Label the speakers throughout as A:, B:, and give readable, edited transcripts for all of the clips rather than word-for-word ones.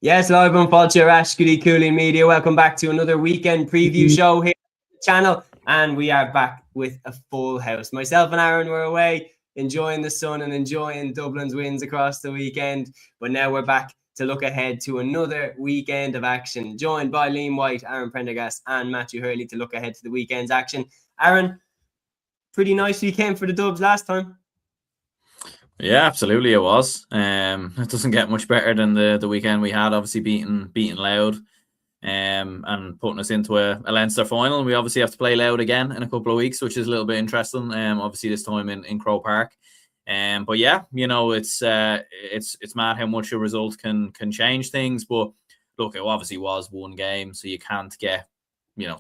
A: Yes, live on Fáilte Rashkity Cúilín Media. Welcome back to another weekend preview show here on the channel. And we are back with a full house. Myself and Aaron were away, enjoying the sun and enjoying Dublin's wins across the weekend. But now we're back to look ahead to another weekend of action. Joined by Liam White, Aaron Prendergast and Matthew Hurley to look ahead to the weekend's action. Aaron, pretty nice weekend for the Dubs last time.
B: Yeah, absolutely it was. It doesn't get much better than the weekend we had, obviously beating Louth and putting us into a Leinster final. We obviously have to play Louth again in a couple of weeks, which is a little bit interesting. Obviously this time in Croke Park. But yeah, it's mad how much a result can change things. But look, it obviously was one game, so you can't get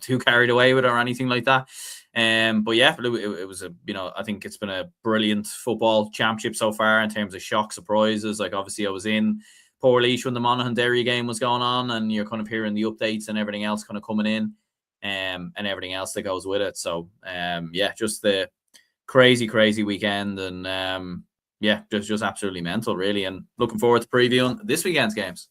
B: too carried away with it or anything like that. But yeah, it was I think it's been a brilliant football championship so far in terms of shock surprises. Like obviously I was in Portlaoise when the Monaghan Derry game was going on, and you're kind of hearing the updates and everything else kind of coming in, and everything else that goes with it. So yeah, just the crazy weekend, and yeah, just absolutely mental, really. And looking forward to previewing this weekend's games.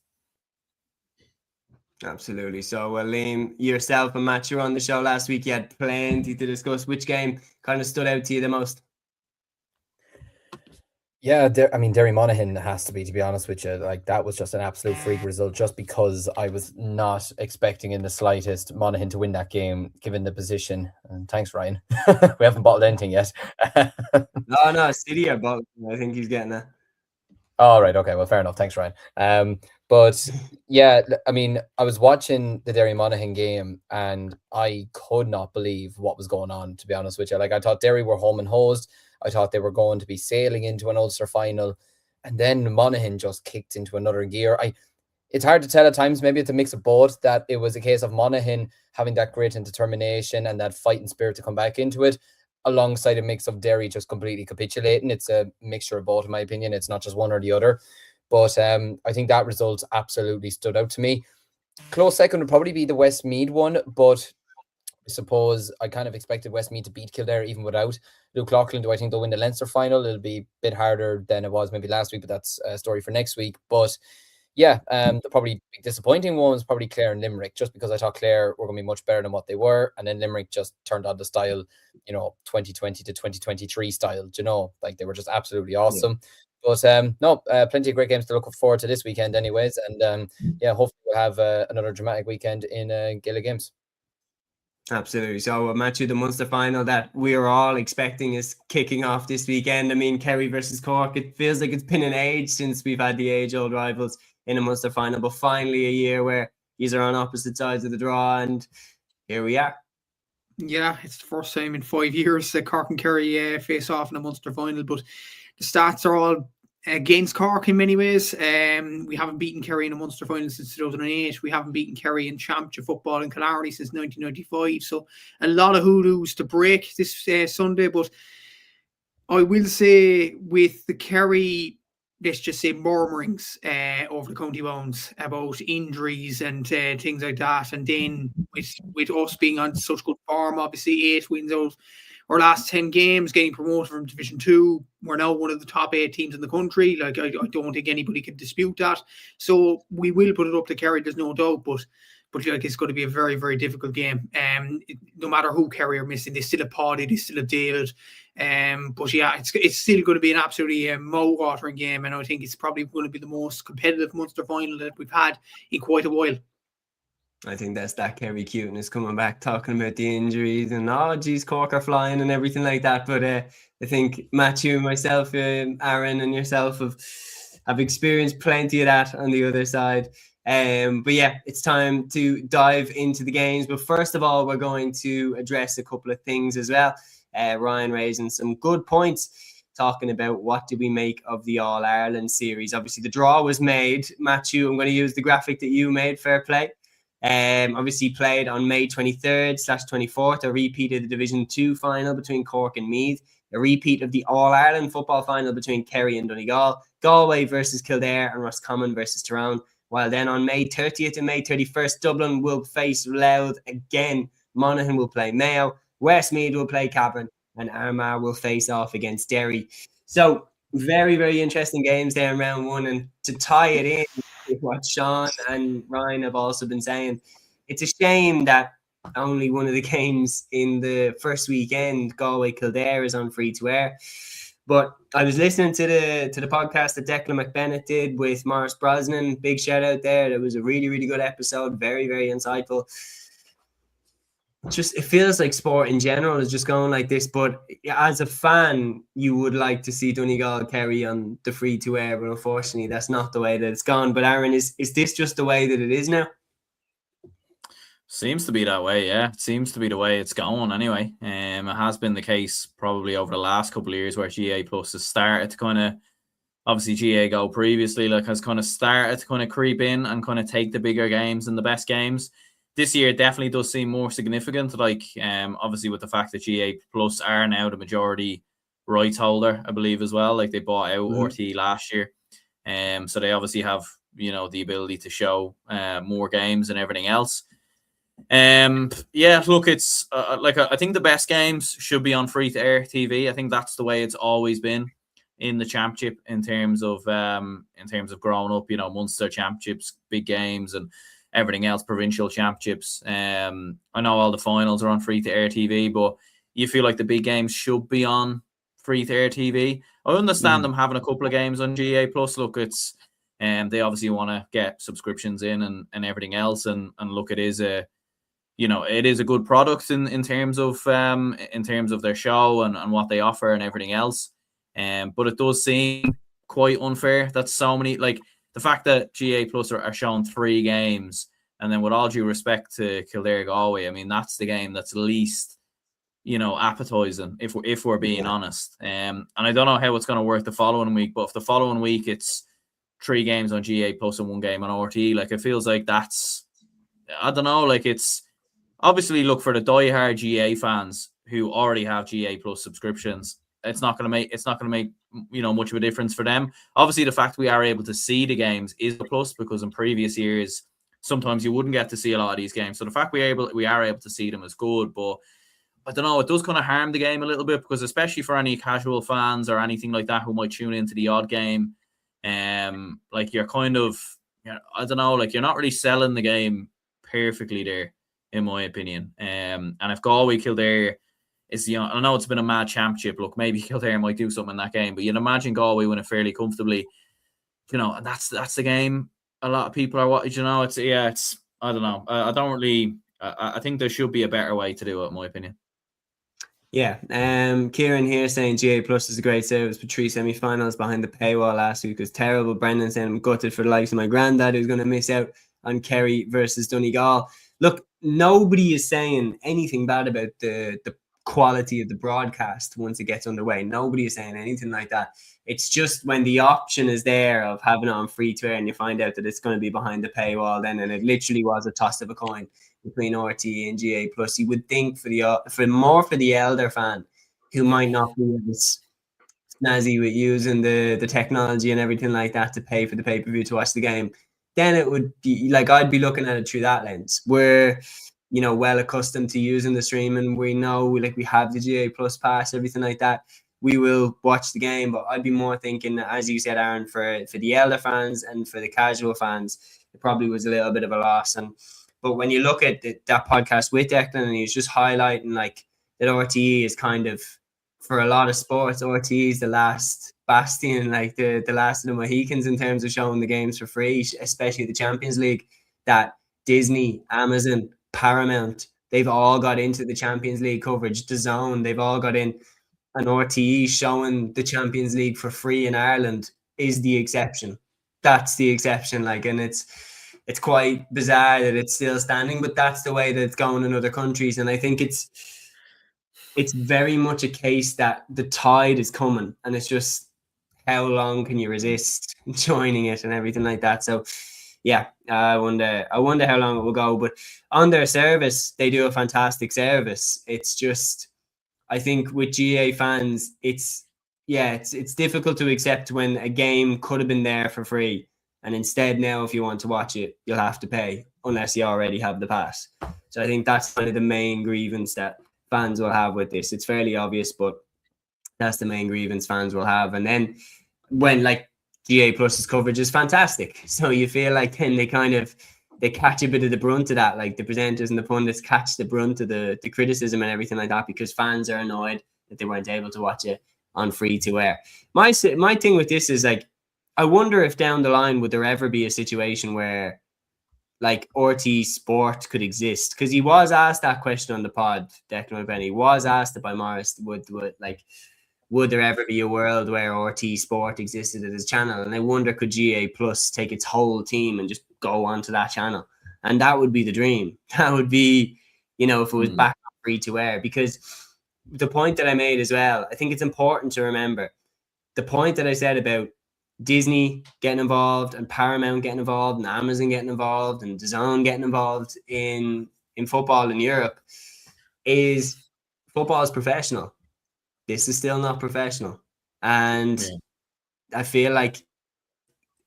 A: Absolutely. So, Liam, yourself and Matt, you were on the show last week. You had plenty to discuss. Which game kind of stood out to you the most?
C: Yeah, Derry Monaghan has to be honest with you. Like, that was just an absolute freak result, just because I was not expecting in the slightest Monaghan to win that game, given the position. And thanks, Ryan. We haven't bottled anything yet.
A: No, City are bottled. I think he's getting that.
C: All right. Okay. Well, fair enough. Thanks, Ryan. But yeah, I was watching the Derry Monaghan game and I could not believe what was going on, to be honest with you. Like, I thought Derry were home and hosed. I thought they were going to be sailing into an Ulster final. And then Monaghan just kicked into another gear. It's hard to tell at times. Maybe it's a mix of both, that it was a case of Monaghan having that grit and determination and that fighting spirit to come back into it, alongside a mix of Derry just completely capitulating. It's a mixture of both, in my opinion. It's not just one or the other. But I think that result absolutely stood out to me. Close second would probably be the Westmeath one, but I suppose I kind of expected Westmeath to beat Kildare even without Luke Loughlin. Do I think they'll win the Leinster final? It'll be a bit harder than it was maybe last week, but that's a story for next week. But yeah, the probably disappointing one was probably Clare and Limerick, just because I thought Clare were going to be much better than what they were, and then Limerick just turned on the style, 2020 to 2023 style. Like, they were just absolutely awesome. Yeah. But plenty of great games to look forward to this weekend, anyways, and yeah, hopefully we'll have another dramatic weekend in Gaelic Games.
A: Absolutely. So, Matthew, the Munster final that we are all expecting is kicking off this weekend. Kerry versus Cork. It feels like it's been an age since we've had the age-old rivals in a Munster final, but finally a year where these are on opposite sides of the draw, and here we are.
D: Yeah, it's the first time in 5 years that Cork and Kerry face off in a Munster final, but the stats are all against Cork in many ways. We haven't beaten Kerry in a Munster final since 2008. We haven't beaten Kerry in championship football in Killarney since 1995. So a lot of hoodoos to break this Sunday. But I will say, with the Kerry, let's just say, murmurings over the county bounds about injuries and things like that, and then with us being on such good form, obviously 8 wins out our last 10 games, getting promoted from Division 2. We're now one of the top 8 teams in the country. Like, I don't think anybody can dispute that. So we will put it up to Kerry, there's no doubt, but like, it's going to be a very, very difficult game. No matter who Kerry are missing, they still have Paddy, they still have David. But yeah, it's still going to be an absolutely mouth-watering game, and I think it's probably going to be the most competitive Munster final that we've had in quite a while.
A: I think that's that Kerry cuteness coming back, talking about the injuries and, oh, geez, Cork are flying and everything like that. But I think Matthew, myself, Aaron and yourself have experienced plenty of that on the other side. But yeah, it's time to dive into the games. But first of all, we're going to address a couple of things as well. Ryan raising some good points, talking about what do we make of the All-Ireland series. Obviously, the draw was made. Matthew, I'm going to use the graphic that you made, fair play. Obviously played on May 23rd/24th, a repeat of the Division 2 final between Cork and Meath, a repeat of the All-Ireland football final between Kerry and Donegal, Galway versus Kildare and Roscommon versus Tyrone, while then on May 30th and May 31st, Dublin will face Louth again, Monaghan will play Mayo, Westmeath will play Cavan, and Armagh will face off against Derry. So very, very interesting games there in round 1, and to tie it in, what Sean and Ryan have also been saying. It's a shame that only one of the games in the first weekend, Galway Kildare, is on free to air. But I was listening to the podcast that Declan McBennett did with Maurice Brosnan. Big shout out there. It was a really, really good episode. Very, very insightful. Just, it feels like sport in general is just going like this. But as a fan, you would like to see Donegal Kerry on the free to air, but unfortunately, that's not the way that it's gone. But Aaron, is this just the way that it is now?
B: Seems to be that way, yeah. It seems to be the way it's going anyway. It has been the case probably over the last couple of years where GA Plus has started to kind of, obviously GA Go previously, like, has kind of started to kind of creep in and kind of take the bigger games and the best games. This year it definitely does seem more significant, like obviously with the fact that GA Plus are now the majority rights holder, I believe, as well. Like, they bought out RT last year. So they obviously have, you know, the ability to show more games and everything else. Yeah, look, it's like, I think the best games should be on free to air TV. I think that's the way it's always been in the championship in terms of growing up, you know, Munster championships, big games and everything else, provincial championships. I know all the finals are on free to air TV, but you feel like the big games should be on free to air TV. I understand them having a couple of games on GA Plus. Look, it's they obviously want to get subscriptions in and everything else, and look, it is a, you know, it is a good product in terms of their show and what they offer and everything else. But it does seem quite unfair that so many, like, the fact that GA Plus are showing 3 games, and then with all due respect to Kildare Galway, I mean, that's the game that's least, you know, appetizing, if we're being honest. And I don't know how it's going to work the following week, but if the following week it's 3 games on GA Plus and 1 game on RT, like, it feels like that's, I don't know, like, it's obviously, look, for the diehard GA fans who already have GA Plus subscriptions, it's not going to make you know, much of a difference for them. Obviously, the fact we are able to see the games is a plus, because in previous years sometimes you wouldn't get to see a lot of these games. So the fact we are able to see them is good, but I don't know, it does kind of harm the game a little bit, because especially for any casual fans or anything like that who might tune into the odd game, like, you're kind of, I don't know, like, you're not really selling the game perfectly there, in my opinion. And if Galway Kildare is, you know, I know it's been a mad championship. Look, maybe Kildare might do something in that game, but you'd imagine Galway win it fairly comfortably. You know, and that's the game a lot of people are watching. You know, it's I don't know. I don't really. I think there should be a better way to do it, in my opinion.
A: Yeah, Kieran here saying GA Plus is a great service, but 3 semi-finals behind the paywall last week was terrible. Brendan saying, I'm gutted for the likes of my granddad who's going to miss out on Kerry versus Donegal. Look, nobody is saying anything bad about the quality of the broadcast once it gets underway. Nobody is saying anything like that. It's just when the option is there of having it on free to air and you find out that it's going to be behind the paywall, then, and it literally was a toss of a coin between RT and GA Plus. You would think for the elder fan who might not be as snazzy with using the technology and everything like that to pay for the pay-per-view to watch the game, then it would be like, I'd be looking at it through that lens. We're, you know, well accustomed to using the stream, and we know, like, we have the GA Plus pass, everything like that. We will watch the game, but I'd be more thinking, as you said, Aaron, for the elder fans and for the casual fans, it probably was a little bit of a loss. But when you look at that podcast with Declan, and he's just highlighting, like, that RTE is kind of, for a lot of sports, RTE is the last bastion, like the last of the Mohicans in terms of showing the games for free, especially the Champions League. That Disney, Amazon, Paramount, they've all got into the Champions League coverage. DAZN, they've all got in. And RTE showing the Champions League for free in Ireland is the exception. That's the exception. Like, and it's quite bizarre that it's still standing, but that's the way that it's going in other countries. And I think it's very much a case that the tide is coming, and it's just how long can you resist joining it and everything like that. So yeah, I wonder how long it will go. But on their service, they do a fantastic service. It's just, I think with GA fans, it's difficult to accept when a game could have been there for free, and instead now, if you want to watch it, you'll have to pay unless you already have the pass. So I think that's kind of the main grievance that fans will have with this. It's fairly obvious, but that's the main grievance fans will have. And then when, like, GA Plus's coverage is fantastic. So you feel like then they catch a bit of the brunt of that. Like the presenters and the pundits catch the brunt of the criticism and everything like that, because fans are annoyed that they weren't able to watch it on free to air. My thing with this is like, I wonder if down the line would there ever be a situation where like RT Sport could exist, because he was asked that question on the pod. Declan Benny was asked it by Morris. Would there ever be a world where RT Sport existed as a channel? And I wonder, could GA Plus take its whole team and just go onto that channel? And that would be the dream. That would be, if it was back on free to air. Because the point that I made as well, I think it's important to remember the point that I said about Disney getting involved and Paramount getting involved and Amazon getting involved and DAZN getting involved in football in Europe. Is football is professional. This is still not professional. And I feel like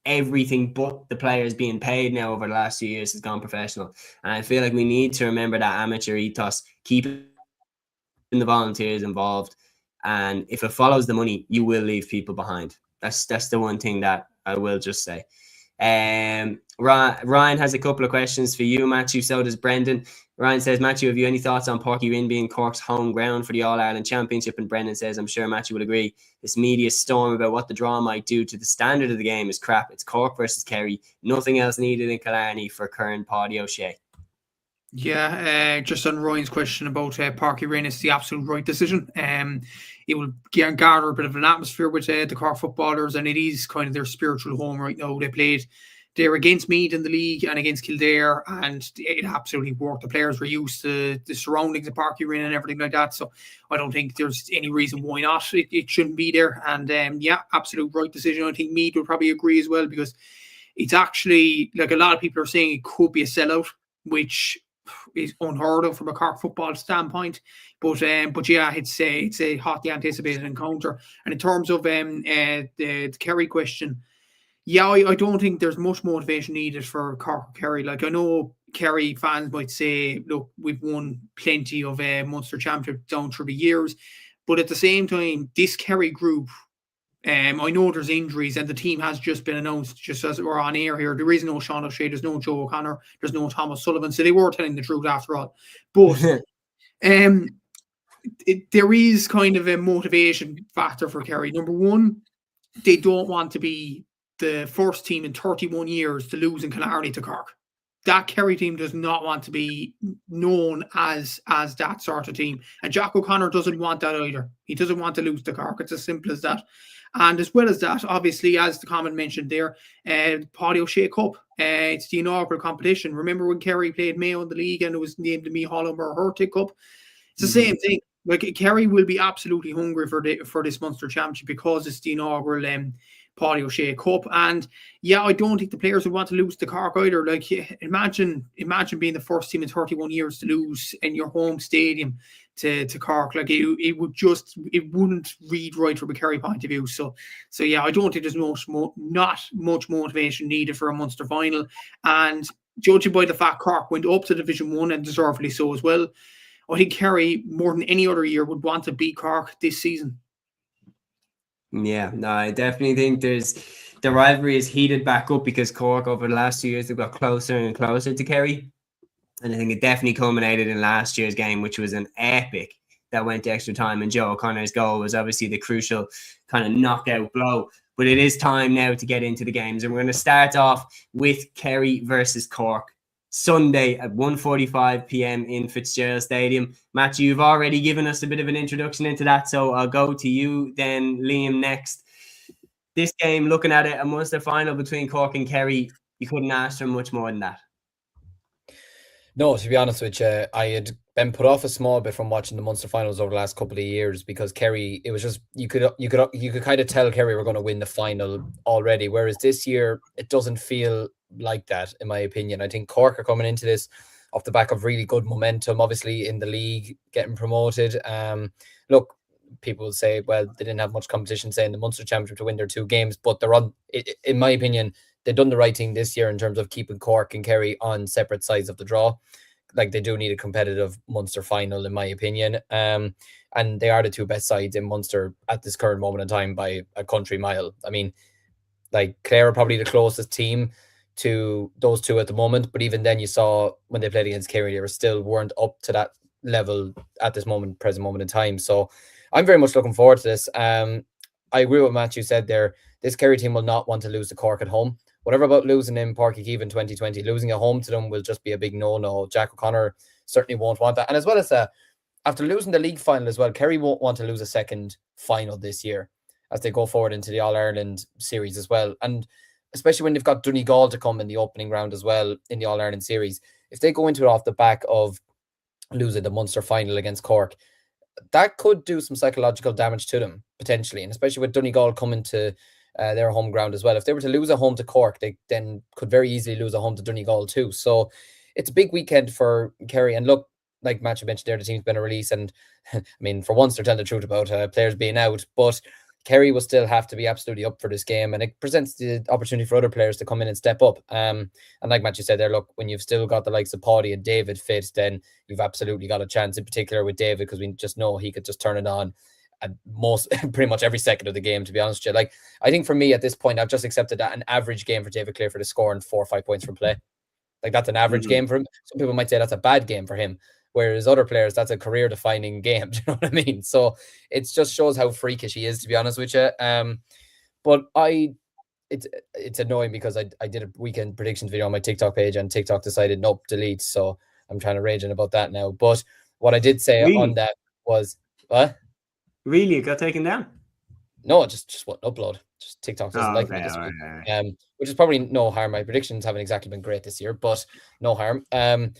A: everything but the players being paid now over the last few years has gone professional. And I feel like we need to remember that amateur ethos, keeping the volunteers involved. And if it follows the money, you will leave people behind. That's the one thing that I will just say. Ryan has a couple of questions for you, Matthew. So does Brendan. Ryan says, Matthew, have you any thoughts on Páirc Uí being Cork's home ground for the All-Ireland Championship? And Brendan says, I'm sure Matthew will agree. This media storm about what the draw might do to the standard of the game is crap. It's Cork versus Kerry. Nothing else needed in Killarney for Kern Páidí O'Shea.
D: Yeah, just on Ryan's question about Páirc Uí, it's the absolute right decision. It will garner a bit of an atmosphere with the Cork footballers, and it is kind of their spiritual home right now. They played there against Meath in the league and against Kildare, and it absolutely worked. The players were used to the surroundings of Páirc Uí and everything like that, so I don't think there's any reason why not. It shouldn't be there, and absolute right decision. I think Meath would probably agree as well, because it's actually, like a lot of people are saying, it could be a sellout, which is unheard of from a Cork football standpoint, but yeah, it's a hotly anticipated encounter. And in terms of the Kerry question, yeah, I don't think there's much motivation needed for Cork or Kerry. Like, I know Kerry fans might say, look, we've won plenty of Munster Championship down through the years, but at the same time, this Kerry group, I know there's injuries and the team has just been announced, just as we're on air here. There is no Sean O'Shea, there's no Joe O'Connor, there's no Thomas Sullivan, so they were telling the truth after all. But there is kind of a motivation factor for Kerry. Number one, they don't want to be the first team in 31 years to lose in Killarney to Cork. That Kerry team does not want to be known as that sort of team. And Jack O'Connor doesn't want that either. He doesn't want to lose to Cork. It's as simple as that. And as well as that, obviously, as the comment mentioned there, Páidí O'Shea Cup, it's the inaugural competition. Remember when Kerry played Mayo in the league and it was named the Meagher Hurtig Cup? It's the same thing. Like, Kerry will be absolutely hungry for this Munster Championship because it's the inaugural Páidí O'Shea Cup. And yeah, I don't think the players would want to lose to Cork either. Like, imagine being the first team in 31 years to lose in your home stadium to Cork. Like, it wouldn't read right from a Kerry point of view. So yeah, I don't think there's not much motivation needed for a Munster final. And judging by the fact Cork went up to Division 1 and deservedly so as well, I think Kerry, more than any other year, would want to beat Cork this season.
A: Yeah, no, I definitely think the rivalry is heated back up because Cork over the last 2 years have got closer and closer to Kerry. And I think it definitely culminated in last year's game, which was an epic that went to extra time. And Joe O'Connor's goal was obviously the crucial kind of knockout blow. But it is time now to get into the games. And we're going to start off with Kerry versus Cork. Sunday at 1:45 p.m. in Fitzgerald Stadium. Matthew, you've already given us a bit of an introduction into that, so I'll go to you then, Liam, next. This game, looking at it, a Munster final between Cork and Kerry, you couldn't ask for much more than that.
C: No, to be honest with you, I had been put off a small bit from watching the Munster finals over the last couple of years because Kerry, it was just you could kind of tell Kerry were going to win the final already, whereas this year it doesn't feel like that, in my opinion. I think Cork are coming into this off the back of really good momentum, obviously in the league, getting promoted. Look, people will say, well, they didn't have much competition, say, in the Munster Championship to win their 2 games, but they're on, in my opinion, they've done the right thing this year in terms of keeping Cork and Kerry on separate sides of the draw. Like, they do need a competitive Munster final, in my opinion. And they are the 2 best sides in Munster at this current moment in time by a country mile. I mean, Like Clare are probably the closest team to those two at the moment, but even then you saw when they played against Kerry, they weren't up to that level at this present moment in time. So I'm very much looking forward to this. I agree with Matthew said there. This Kerry team will not want to lose to Cork at home. Whatever about losing in Páirc Uí Chaoimh in 2020, losing at home to them will just be a big no-no. Jack O'Connor certainly won't want that. And as well as after losing the league final as well, Kerry won't want to lose a second final this year as they go forward into the All-Ireland series as well. And especially when they've got Donegal to come in the opening round as well in the All-Ireland series. If they go into it off the back of losing the Munster final against Cork, that could do some psychological damage to them, potentially. And especially with Donegal coming to their home ground as well. If they were to lose at home to Cork, they then could very easily lose at home to Donegal too. So it's a big weekend for Kerry. And look, like Matthew mentioned there, the team's been a release. And I mean, for once, they're telling the truth about players being out. But Kerry will still have to be absolutely up for this game, and it presents the opportunity for other players to come in and step up. And like Matthew said there, look, when you've still got the likes of Paddy and David fit, then you've absolutely got a chance, in particular with David, because we just know he could just turn it on at pretty much every second of the game, to be honest with you. Like, I think for me at this point, I've just accepted that an average game for David Clifford is scoring 4 or 5 points from play. Like, that's an average game for him. Some people might say that's a bad game for him, whereas other players, that's a career-defining game. Do you know what I mean? So it just shows how freakish he is, to be honest with you. But it's annoying because I did a weekend predictions video on my TikTok page, and TikTok decided nope, delete. So I'm trying to rage about that now. But what I did say on that was, what?
A: Really, it got taken down?
C: No, just wouldn't upload. Just TikTok doesn't like me this week. Right. Which is probably no harm. My predictions haven't exactly been great this year, but no harm. And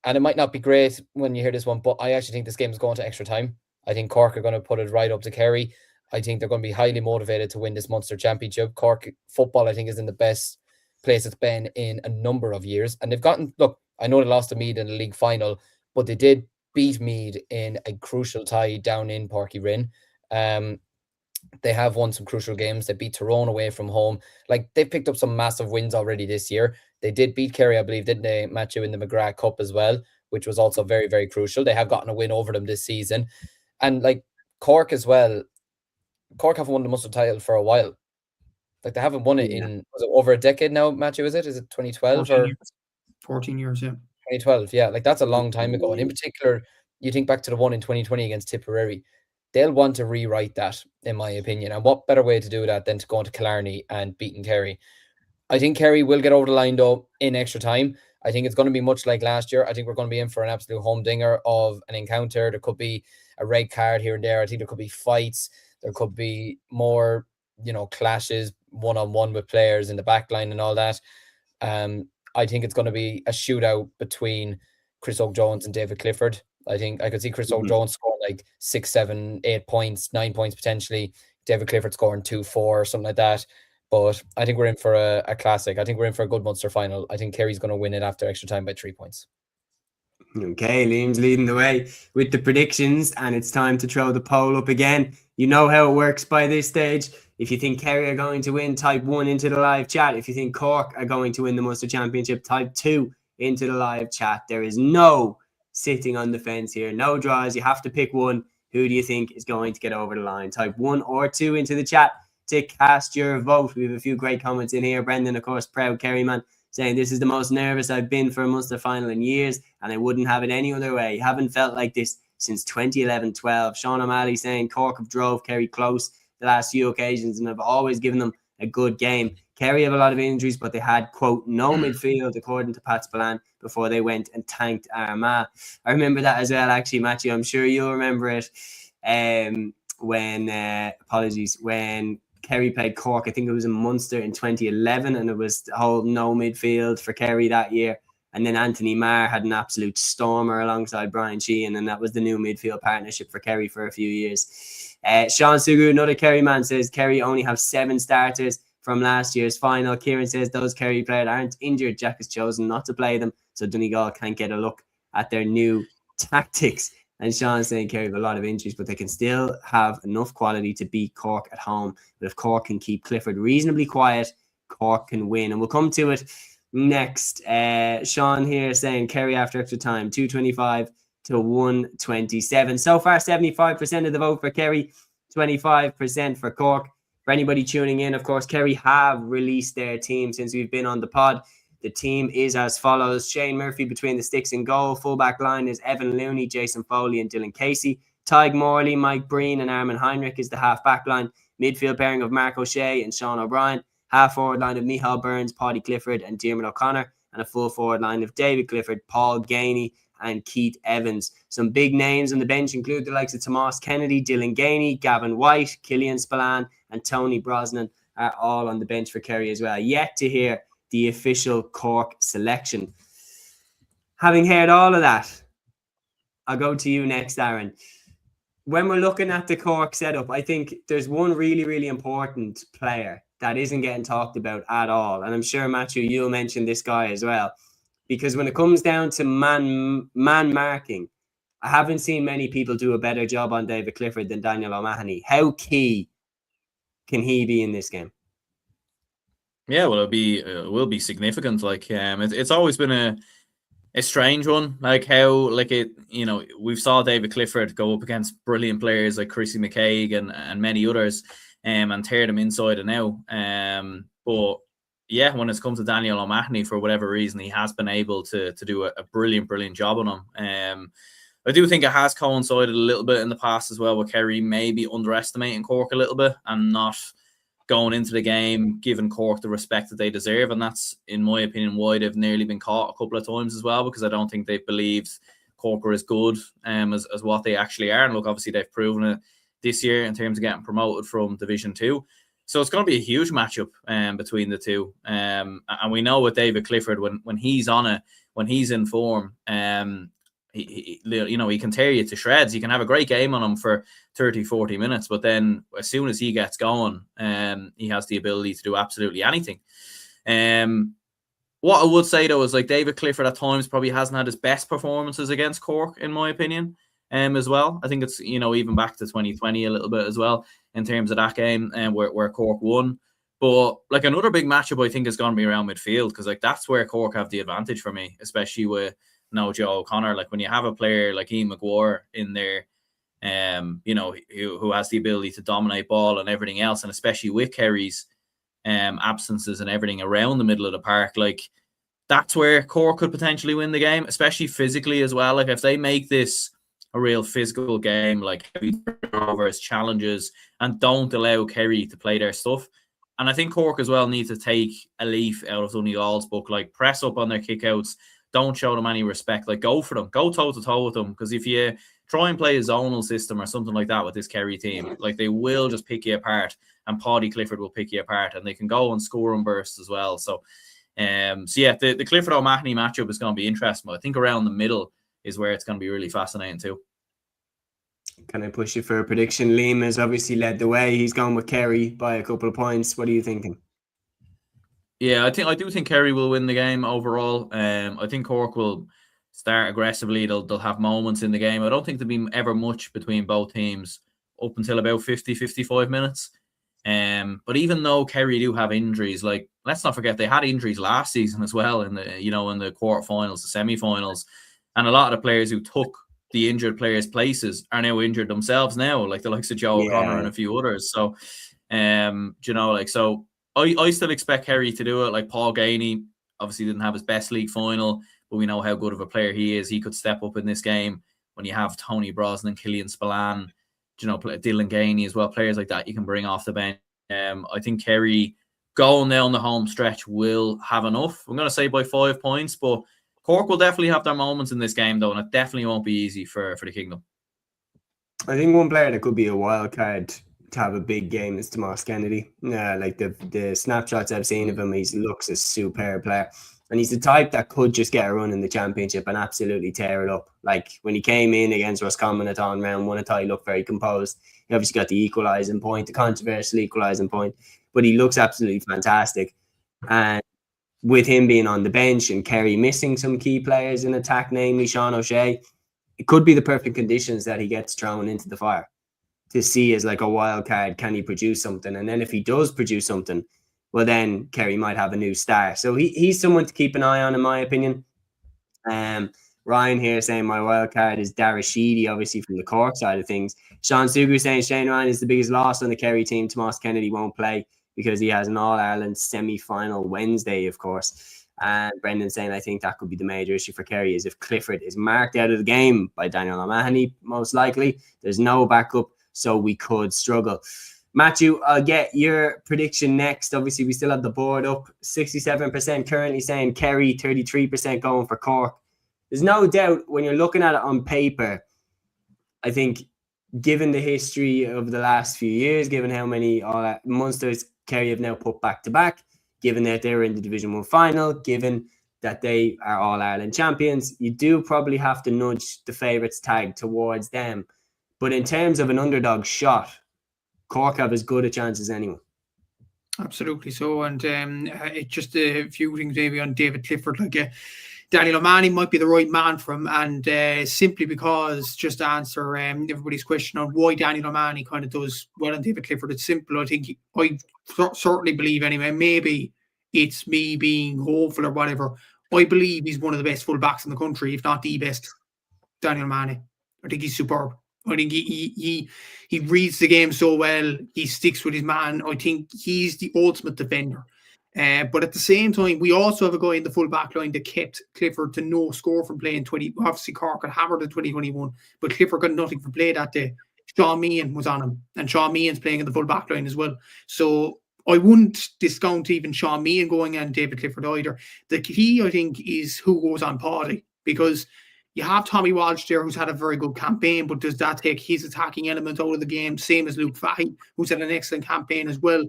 C: it might not be great when you hear this one, but I actually think this game is going to extra time. I think Cork are going to put it right up to Kerry. I think they're going to be highly motivated to win this Munster Championship. Cork football, I think, is in the best place it's been in a number of years. And they've gotten, look, I know they lost to Meath in the league final, but they did beat Meath in a crucial tie down in Páirc Uí Rinn. They have won some crucial games. They beat Tyrone away from home. Like, they've picked up some massive wins already this year. They did beat Kerry, I believe, didn't they, Matthew, in the McGrath Cup as well, which was also very, very crucial. They have gotten a win over them this season. And like Cork as well, Cork haven't won the Munster title for a while. Like, they haven't won it in, was it over a decade now, Matthew, is it? Is it 2012 or
D: 14 years, yeah.
C: 2012, yeah. Like, that's a long time ago. And in particular, you think back to the one in 2020 against Tipperary. They'll want to rewrite that, in my opinion. And what better way to do that than to go into Killarney and beating Kerry? I think Kerry will get over the line, though, in extra time. I think it's going to be much like last year. I think we're going to be in for an absolute humdinger of an encounter. There could be a red card here and there. I think there could be fights. There could be more, clashes one-on-one with players in the back line and all that. I think it's going to be a shootout between Chris Oak-Jones and David Clifford. I think I could see Chris Oak-Jones scoring like 6, 7, 8 points, 9 points potentially. David Clifford scoring 2, 4, something like that. But I think we're in for a classic. I think we're in for a good Munster final. I think Kerry's going to win it after extra time by 3 points.
A: Okay, Liam's leading the way with the predictions, and it's time to throw the poll up again. You know how it works by this stage. If you think Kerry are going to win, type 1 into the live chat. If you think Cork are going to win the Munster Championship, type 2 into the live chat. There is no sitting on the fence here. No draws. You have to pick one. Who do you think is going to get over the line? Type 1 or 2 into the chat to cast your vote. We have a few great comments in here. Brendan, of course, proud Kerry man, saying this is the most nervous I've been for a Munster final in years, and I wouldn't have it any other way. Haven't felt like this since 2011-12. Sean O'Malley saying Cork have drove Kerry close the last few occasions and have always given them a good game. Kerry have a lot of injuries, but they had, quote, no midfield, according to Pat Spillane, before they went and tanked Armagh. I remember that as well, actually, Matthew. I'm sure you'll remember it when Kerry played Cork. I think it was in Munster in 2011, and it was the whole no midfield for Kerry that year. And then Anthony Marr had an absolute stormer alongside Brian Sheehan, and that was the new midfield partnership for Kerry for a few years. Sean Sugu, another Kerry man, says Kerry only have 7 starters from last year's final. Kieran says those Kerry players aren't injured. Jack has chosen not to play them, so Donegal can't get a look at their new tactics. And Sean's saying Kerry have a lot of injuries, but they can still have enough quality to beat Cork at home. But if Cork can keep Clifford reasonably quiet, Cork can win. And we'll come to it next. Sean here saying Kerry after extra time, 225 to 127. So far, 75% of the vote for Kerry, 25% for Cork. For anybody tuning in, of course, Kerry have released their team since we've been on the pod. The team is as follows. Shane Murphy between the sticks and goal. Fullback line is Evan Looney, Jason Foley and Dylan Casey. Tig Morley, Mike Breen and Armin Heinrich is the half-back line. Midfield pairing of Mark O'Shea and Sean O'Brien. Half-forward line of Micheál Burns, Paddy Clifford and Diarmuid O'Connor. And a full-forward line of David Clifford, Paul Gainey and Keith Evans. Some big names on the bench include the likes of Tomas Kennedy, Dylan Gainey, Gavin White, Killian Spillane and Tony Brosnan are all on the bench for Kerry as well. Yet to hear the official Cork selection. Having heard all of that, I'll go to you next, Aaron. When we're looking at the Cork setup, I think there's one really, really important player that isn't getting talked about at all. And I'm sure, Matthew, you'll mention this guy as well. Because when it comes down to man marking, I haven't seen many people do a better job on David Clifford than Daniel O'Mahony. How key can he be in this game?
B: Yeah, well, it will be significant. Like, it's always been a strange one. Like how, like it, we've saw David Clifford go up against brilliant players like Christy McCaig and many others, and tear them inside and out. But yeah, when it's come to Daniel O'Mahony, for whatever reason, he has been able to do a brilliant job on him. I do think it has coincided a little bit in the past as well with Kerry maybe underestimating Cork a little bit and not going into the game, giving Cork the respect that they deserve. And that's, in my opinion, why they've nearly been caught a couple of times as well, because I don't think they've believed Cork are as good as what they actually are. And look, obviously they've proven it this year in terms of getting promoted from Division 2. So it's going to be a huge matchup between the two. And we know with David Clifford, when he's on it, when he's in form, he can tear you to shreds. You can have a great game on him for 30, 40 minutes, but then as soon as he gets going, he has the ability to do absolutely anything. What I would say, though, is like David Clifford at times probably hasn't had his best performances against Cork, in my opinion, as well. I think it's, even back to 2020 a little bit as well, in terms of that game where Cork won. But like another big matchup, I think, is going to be around midfield, because like that's where Cork have the advantage for me, especially with Joe O'Connor. Like when you have a player like Ian McGuire in there, who has the ability to dominate ball and everything else, and especially with Kerry's absences and everything around the middle of the park, like that's where Cork could potentially win the game, especially physically as well. Like if they make this a real physical game, like heavy turnovers, challenges, and don't allow Kerry to play their stuff. And I think Cork as well need to take a leaf out of Donegal's book, like press up on their kickouts, don't show them any respect, like go for them, go toe-to-toe with them, because if you try and play a zonal system or something like that with this Kerry team, like they will just pick you apart, and Paddy Clifford will pick you apart, and they can go and score and burst as well. So the Clifford O'Mahony matchup is going to be interesting, but I think around the middle is where it's going to be really fascinating too.
A: Can I push you for a prediction? Liam has obviously led the way. He's gone with Kerry by a couple of points. What are you thinking?
B: Yeah, I do think Kerry will win the game overall. I think Cork will start aggressively. They'll have moments in the game. I don't think there'll be ever much between both teams up until about 50, 55 minutes. But even though Kerry do have injuries, like let's not forget they had injuries last season as well in the in the quarterfinals, the semi-finals, and a lot of the players who took the injured players' places are now injured themselves now, like the likes of Joe O'Connor and a few others. So, I still expect Kerry to do it. Like Paul Gainey obviously didn't have his best league final, but we know how good of a player he is. He could step up in this game when you have Tony Brosnan, Killian Spillane, Dylan Gainey as well, players like that you can bring off the bench. I think Kerry going down the home stretch will have enough. I'm going to say by 5 points, but Cork will definitely have their moments in this game, though, and it definitely won't be easy for the Kingdom.
A: I think one player that could be a wild card to have a big game is Tomas Kennedy. Like the snapshots I've seen of him, he looks a superb player. And he's the type that could just get a run in the championship and absolutely tear it up. Like when he came in against Roscommon at on round one, I thought he looked very composed. He obviously got the equalising point, the controversial equalising point, but he looks absolutely fantastic. And with him being on the bench and Kerry missing some key players in attack, namely Sean O'Shea, it could be the perfect conditions that he gets thrown into the fire to see as like a wild card. Can he produce something? And then if he does produce something, well, then Kerry might have a new star. So he's someone to keep an eye on, in my opinion. When Ryan here saying my wild card is Dara Sheedy, obviously from the Cork side of things. Sean Sugu saying Shane Ryan is the biggest loss on the Kerry team. Tomas Kennedy won't play because he has an All-Ireland semi-final Wednesday, of course. And Brendan saying, I think that could be the major issue for Kerry is if Clifford is marked out of the game by Daniel O'Mahony, most likely. There's no backup, so we could struggle. Matthew, I'll get your prediction next. Obviously, we still have the board up. 67% currently saying Kerry, 33% going for Cork. There's no doubt when you're looking at it on paper, I think given the history of the last few years, given how many Munsters Kerry have now put back-to-back, given that they're in the Division 1 final, given that they are All-Ireland champions, you do probably have to nudge the favourites tag towards them. But in terms of an underdog shot, Cork have as good a chance as anyone.
D: Absolutely so. And it's just a few things maybe on David Clifford. Like Daniel O'Mahony might be the right man for him. And simply because, just to answer everybody's question on why Daniel O'Mahony kind of does well on David Clifford, it's simple. I think I certainly believe anyway, maybe it's me being hopeful or whatever. I believe he's one of the best fullbacks in the country, if not the best. Daniel O'Mahony. I think he's superb. I think he reads the game so well. He sticks with his man. I think he's the ultimate defender. But at the same time, we also have a guy in the full back line that kept Clifford to no score from playing 20. Obviously, Cork got hammered in 2021, but Clifford got nothing from play that day. Sean Meehan was on him, and Sean Meehan's playing in the full back line as well. So I wouldn't discount even Sean Meehan going and David Clifford either. The key, I think, is who goes on party, because you have Tommy Walsh there, who's had a very good campaign, but does that take his attacking element out of the game? Same as Luke Fahey, who's had an excellent campaign as well.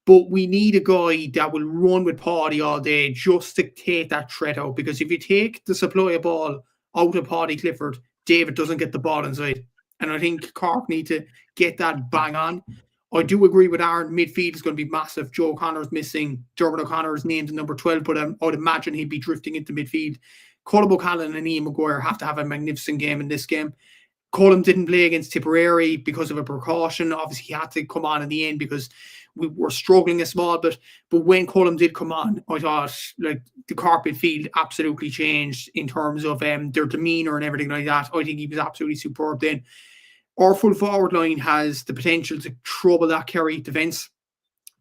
D: But we need a guy that will run with Paddy all day just to take that threat out. Because if you take the supply of ball out of Paddy Clifford, David doesn't get the ball inside. And I think Cork need to get that bang on. I do agree with Aaron. Midfield is going to be massive. Joe O'Connor's missing. Dermot O'Connor is named in number 12, but I would imagine he'd be drifting into midfield. Colm O'Callaghan and Ian Maguire have to have a magnificent game in this game. Colm didn't play against Tipperary because of a precaution. Obviously, he had to come on in the end because we were struggling a small bit. But when Colm did come on, I thought like the Cork midfield absolutely changed in terms of their demeanour and everything like that. I think he was absolutely superb then. Our full forward line has the potential to trouble that Kerry defence.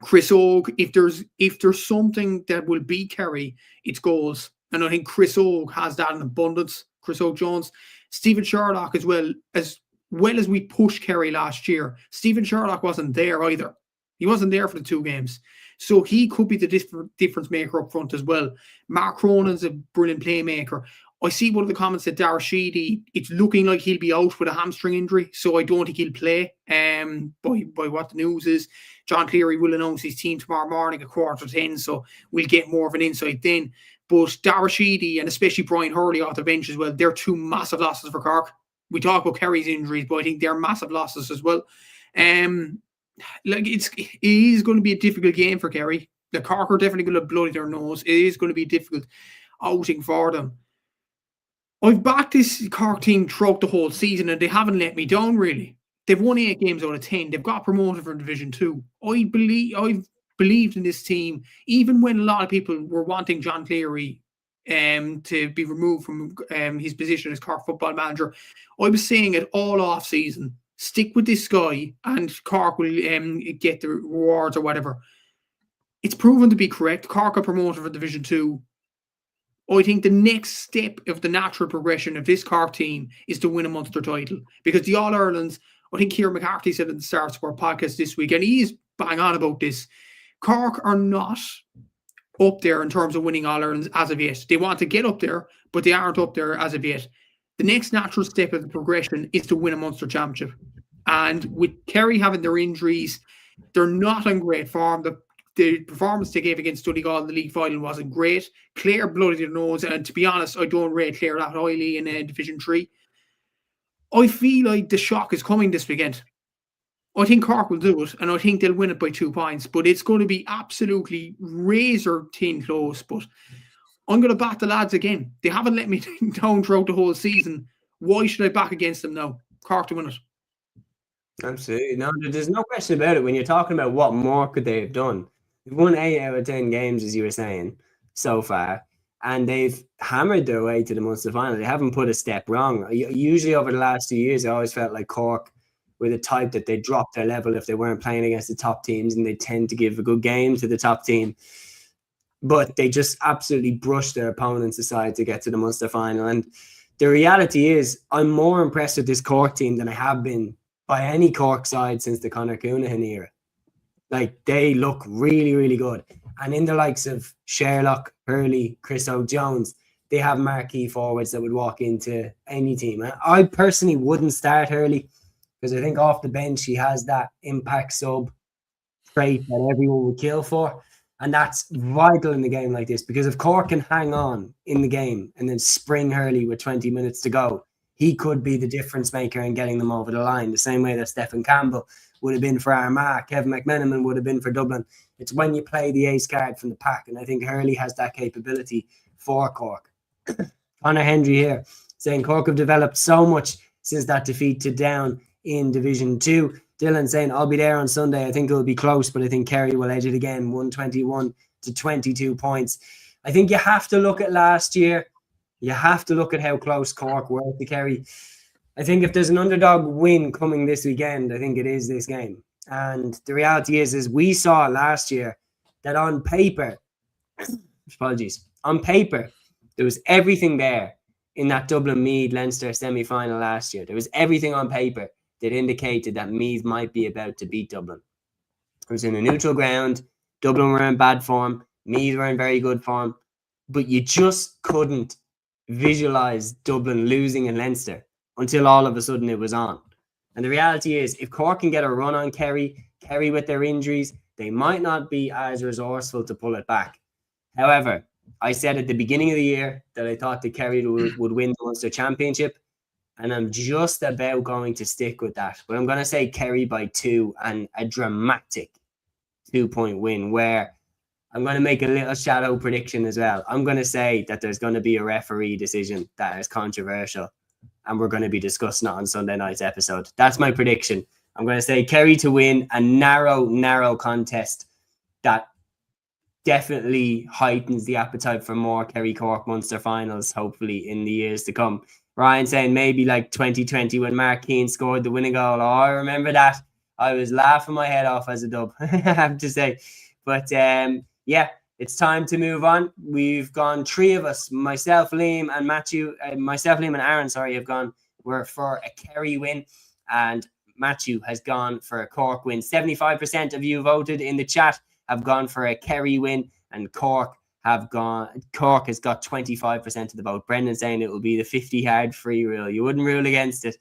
D: Chris Ogue, if there's something that will beat Kerry, it's goals. And I think Chris Ogue has that in abundance. Chris Ogue-Jones. Stephen Sherlock as well as we pushed Kerry last year. Stephen Sherlock wasn't there either. He wasn't there for the two games. So he could be the difference maker up front as well. Mark Cronin's a brilliant playmaker. I see one of the comments that Dara Sheedy, it's looking like he'll be out with a hamstring injury, so I don't think he'll play. By what the news is, John Cleary will announce his team tomorrow morning at 10:15, so we'll get more of an insight then. But Dara Sheedy and especially Brian Hurley off the bench as well, they're two massive losses for Cork. We talk about Kerry's injuries, but I think they're massive losses as well. It is going to be a difficult game for Kerry. The Cork are definitely going to bloody their nose. It is going to be a difficult outing for them. I've backed this Cork team throughout the whole season and they haven't let me down really. They've won 8 games out of 10. They've got promoted from Division 2. I've believed in this team, even when a lot of people were wanting John Cleary to be removed from his position as Cork football manager. I was saying it all off season. Stick with this guy and Cork will get the rewards or whatever. It's proven to be correct. Cork are promoted for Division 2. I think the next step of the natural progression of this Cork team is to win a Munster title. Because the All-Irelands, I think Kieran McCarthy said at the start of our podcast this week, and he's bang on about this, Cork are not up there in terms of winning All-Irelands as of yet. They want to get up there, but they aren't up there as of yet. The next natural step of the progression is to win a Munster championship. And with Kerry having their injuries, they're not in great form. The performance they gave against Donegal in the league final wasn't great. Clare bloodied their nose, and to be honest, I don't rate Clare that highly in Division 3. I feel like the shock is coming this weekend. I think Cork will do it, and I think they'll win it by 2 points, but it's going to be absolutely razor-thin close. But I'm going to back the lads again. They haven't let me down throughout the whole season. Why should I back against them now? Cork to win it.
A: Absolutely. No, there's no question about it. When you're talking about what more could they have done, they've won 8 out of 10 games, as you were saying, so far. and they've hammered their way to the Munster final. They haven't put a step wrong. Usually over the last 2 years, I always felt like Cork were the type that they drop their level if they weren't playing against the top teams, and they tend to give a good game to the top team. But they just absolutely brushed their opponents aside to get to the Munster final. And the reality is, I'm more impressed with this Cork team than I have been by any Cork side since the Connacht era. Like, they look really, really good. And in the likes of Sherlock, Hurley, Chris O'Jones, they have marquee forwards that would walk into any team. I personally wouldn't start Hurley because I think off the bench he has that impact sub trait that everyone would kill for. And that's vital in the game like this, because if Cork can hang on in the game and then spring Hurley with 20 minutes to go, he could be the difference maker in getting them over the line, the same way that Stephen Campbell would have been for Armagh, Kevin McMenamin would have been for Dublin. It's when you play the ace card from the pack, and I think Hurley has that capability for Cork. Conor Hendry here saying Cork have developed so much since that defeat to Down in Division 2. Dylan saying, I'll be there on Sunday. I think it'll be close, but I think Kerry will edge it again, 121 to 22 points. I think you have to look at last year. You have to look at how close Cork were to Kerry. I think if there's an underdog win coming this weekend, I think it is this game. And the reality is we saw last year that on paper, on paper, there was everything there in that Dublin Meath Leinster semi-final last year. There was everything on paper that indicated that Meath might be about to beat Dublin. It was in a neutral ground. Dublin were in bad form. Meath were in very good form. But you just couldn't visualise Dublin losing in Leinster until all of a sudden it was on. And the reality is, if Cork can get a run on Kerry with their injuries, they might not be as resourceful to pull it back. However, I said at the beginning of the year that I thought that Kerry would win the Munster Championship. And I'm just about going to stick with that. But I'm going to say Kerry by 2 and a dramatic 2-point win, where I'm going to make a little shadow prediction as well. I'm going to say that there's going to be a referee decision that is controversial, and we're going to be discussing it on Sunday night's episode. That's my prediction. I'm going to say Kerry to win, a narrow contest that definitely heightens the appetite for more Kerry-Cork Munster finals, hopefully, in the years to come. Ryan saying maybe like 2020 when Mark Keane scored the winning goal. Oh, I remember that. I was laughing my head off as a dub, I have to say. But yeah, it's time to move on. We've gone 3 of us, myself, Liam, and Aaron, have gone for a Kerry win, and Matthew has gone for a Cork win. 75% of you voted in the chat have gone for a Kerry win, and Cork has got 25% of the vote. Brendan saying it will be the 50-yard free rule. You wouldn't rule against it.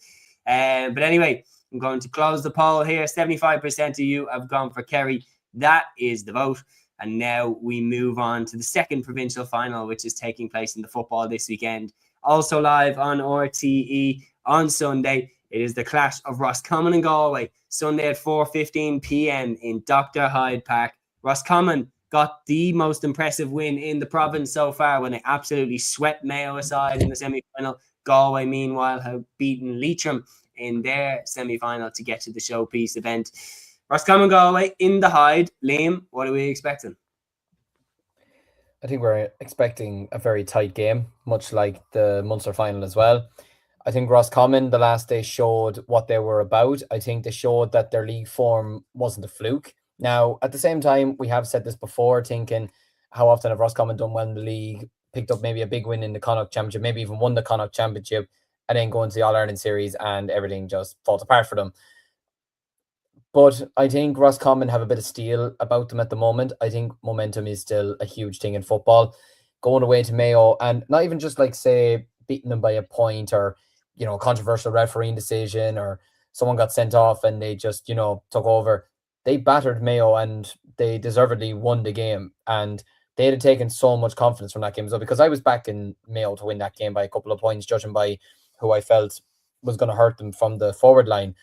A: But anyway, I'm going to close the poll here. 75% of you have gone for Kerry. That is the vote. And now we move on to the second provincial final, which is taking place in the football this weekend. Also live on RTE on Sunday. It is the clash of Roscommon and Galway, Sunday at 4:15 p.m. in Dr. Hyde Park. Roscommon got the most impressive win in the province so far when they absolutely swept Mayo aside in the semi-final. Galway, meanwhile, have beaten Leitrim in their semi-final to get to the showpiece event. Roscommon Galway in the Hyde. Liam, what are we expecting?
C: I think we're expecting a very tight game, much like the Munster final as well. I think Roscommon, the last day, showed what they were about. I think they showed that their league form wasn't a fluke. Now, at the same time, we have said this before, thinking how often have Roscommon done well in the league, picked up maybe a big win in the Connacht Championship, maybe even won the Connacht Championship, and then go into the All-Ireland Series and everything just falls apart for them. But I think Roscommon have a bit of steel about them at the moment. I think momentum is still a huge thing in football. Going away to Mayo, and not even just like, say, beating them by a point or, you know, controversial refereeing decision or someone got sent off and they just, you know, took over. They battered Mayo and they deservedly won the game. And they had taken so much confidence from that game as well, because I was backing Mayo to win that game by a couple of points, judging by who I felt was going to hurt them from the forward line.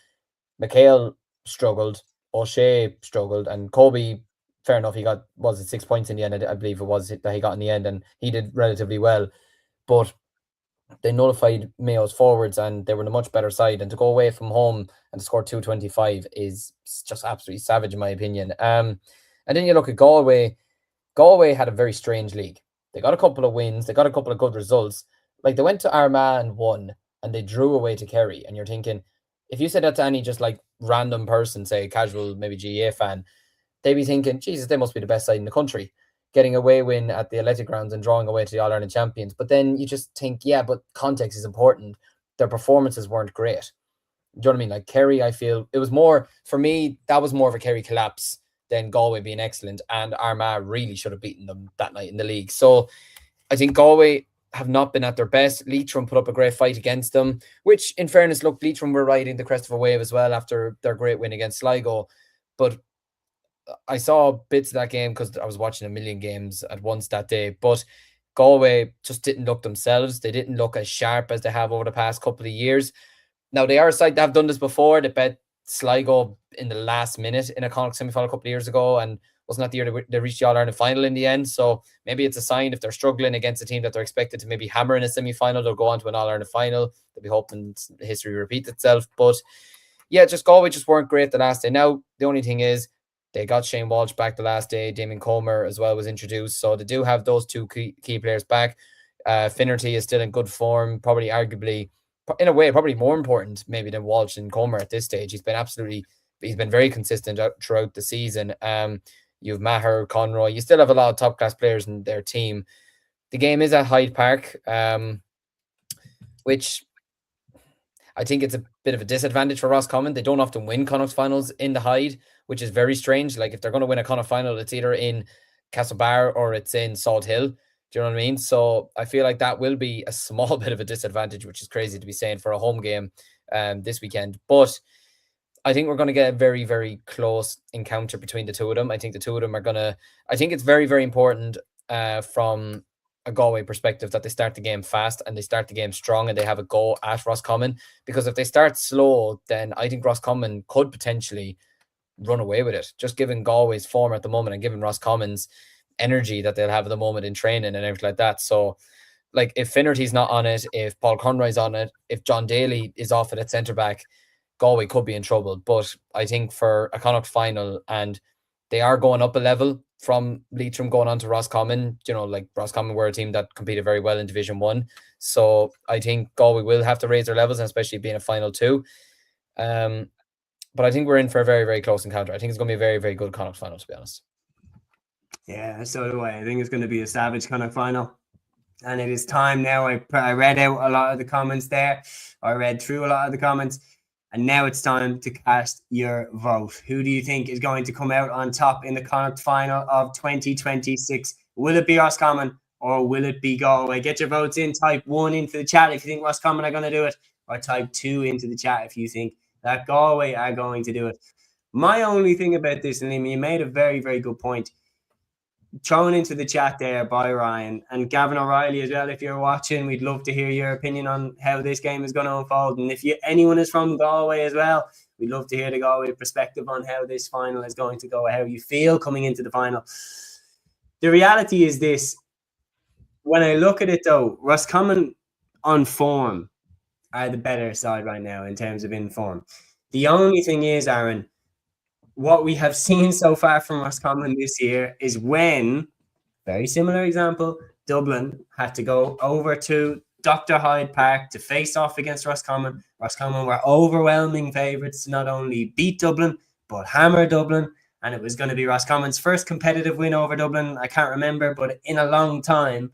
C: McHale struggled, O'Shea struggled, and Kobe, fair enough, he got, was it 6 points in the end? I believe it was that he got in the end, and he did relatively well. But they nullified Mayo's forwards and they were in a much better side. And to go away from home and to score 225 is just absolutely savage, in my opinion. And then you look at Galway. Galway had a very strange league. They got a couple of wins. They got a couple of good results. Like, they went to Armagh and won, and they drew away to Kerry. And you're thinking, if you said that to any just like random person, say casual, maybe GA fan, they'd be thinking, Jesus, they must be the best side in the country, getting a away win at the Athletic Grounds and drawing away to the All-Ireland champions. But then you just think, yeah, but context is important. Their performances weren't great. Do you know what I mean? Like, Kerry, I feel it was more, for me, that was more of a Kerry collapse than Galway being excellent. And Armagh really should have beaten them that night in the league. So I think Galway have not been at their best. Leitrim put up a great fight against them, which, in fairness, look, Leitrim were riding the crest of a wave as well after their great win against Sligo. But I saw bits of that game because I was watching a million games at once that day. But Galway just didn't look themselves. They didn't look as sharp as they have over the past couple of years. Now, they are a side that have done this before. They bet Sligo in the last minute in a Connacht semi-final a couple of years ago, and wasn't that the year they reached the All-Ireland final in the end. So maybe it's a sign if they're struggling against a team that they're expected to maybe hammer in a semi-final, they'll go on to an All-Ireland final. They'll be hoping history repeats itself. But yeah, just Galway just weren't great the last day. Now, the only thing is they got Shane Walsh back the last day. Damien Comer as well was introduced. So they do have those two key players back. Finnerty is still in good form, probably arguably, in a way, probably more important maybe than Walsh and Comer at this stage. He's been very consistent throughout the season. You have Meagher, Conroy. You still have a lot of top-class players in their team. The game is at Hyde Park, which I think it's a bit of a disadvantage for Roscommon. They don't often win Connacht finals in the Hyde, which is very strange. Like, if they're going to win a Connacht final, it's either in Castlebar or it's in Salt Hill. Do you know what I mean? So I feel like that will be a small bit of a disadvantage, which is crazy to be saying for a home game this weekend. But I think we're going to get a very, very close encounter between the two of them. I think the two of them are going to... I think it's very, very important from a Galway perspective that they start the game fast and they start the game strong and they have a go at Roscommon. Because if they start slow, then I think Roscommon could potentially run away with it. Just given Galway's form at the moment and given Roscommon's energy that they'll have at the moment in training and everything like that. So, like, if Finnerty's not on it, if Paul Conroy's on it, if John Daly is off it at centre-back, Galway could be in trouble. But I think for a Connacht final, and they are going up a level from Leitrim going on to Roscommon, you know, like Roscommon were a team that competed very well in Division 1. So I think Galway will have to raise their levels, and especially being a final too. But I think we're in for a very, very close encounter. I think it's going to be a very, very good Connacht final, to be honest.
A: Yeah, so do I. I think it's going to be a savage Connacht final. And it is time now. I read out a lot of the comments there. I read through a lot of the comments. And now it's time to cast your vote. Who do you think is going to come out on top in the Connacht final of 2026? Will it be Roscommon or will it be Galway? Get your votes in. Type 1 into the chat if you think Roscommon are going to do it. Or type 2 into the chat if you think that Galway are going to do it. My only thing about this, and you made a very, very good point, thrown into the chat there by Ryan and Gavin O'Reilly as well. If you're watching, we'd love to hear your opinion on how this game is going to unfold. And if anyone is from Galway as well, we'd love to hear the Galway perspective on how this final is going to go, how you feel coming into the final. The reality is this. When I look at it though, Roscommon on form are the better side right now in terms of in form. The only thing is, Aaron, what we have seen so far from Roscommon this year is when, very similar example, Dublin had to go over to Dr. Hyde Park to face off against Roscommon. Roscommon were overwhelming favourites to not only beat Dublin, but hammer Dublin. And it was going to be Roscommon's first competitive win over Dublin. I can't remember, but in a long time.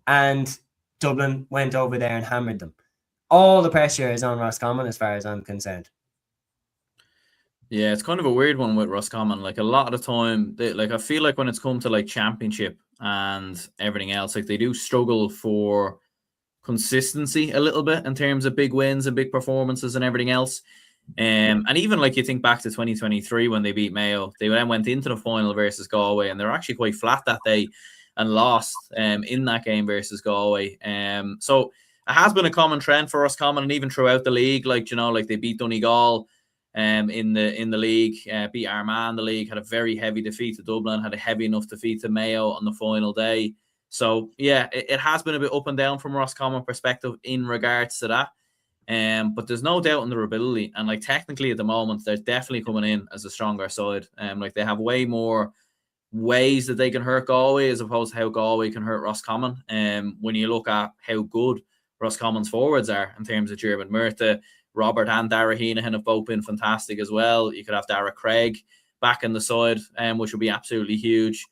A: And Dublin went over there and hammered them. All the pressure is on Roscommon as far as I'm concerned.
B: Yeah, it's kind of a weird one with Roscommon. Like, a lot of the time, I feel like when it's come to like championship and everything else, like, they do struggle for consistency a little bit in terms of big wins and big performances and everything else. And even like you think back to 2023 when they beat Mayo, they then went into the final versus Galway and they were actually quite flat that day and lost in that game versus Galway. So it has been a common trend for Roscommon, and even throughout the league, like, you know, like they beat Donegal in the league, beat Armagh in the league, had a very heavy defeat to Dublin, had a heavy enough defeat to Mayo on the final day. So yeah, it has been a bit up and down from Roscommon perspective in regards to that. But there's no doubt in their ability, and like technically at the moment they're definitely coming in as a stronger side. Like they have way more ways that they can hurt Galway as opposed to how Galway can hurt Roscommon. When you look at how good Roscommon's forwards are in terms of German Murtha, Robert and Dara Heenahan have both been fantastic as well. You could have Dara Craig back in the side, which would be absolutely huge.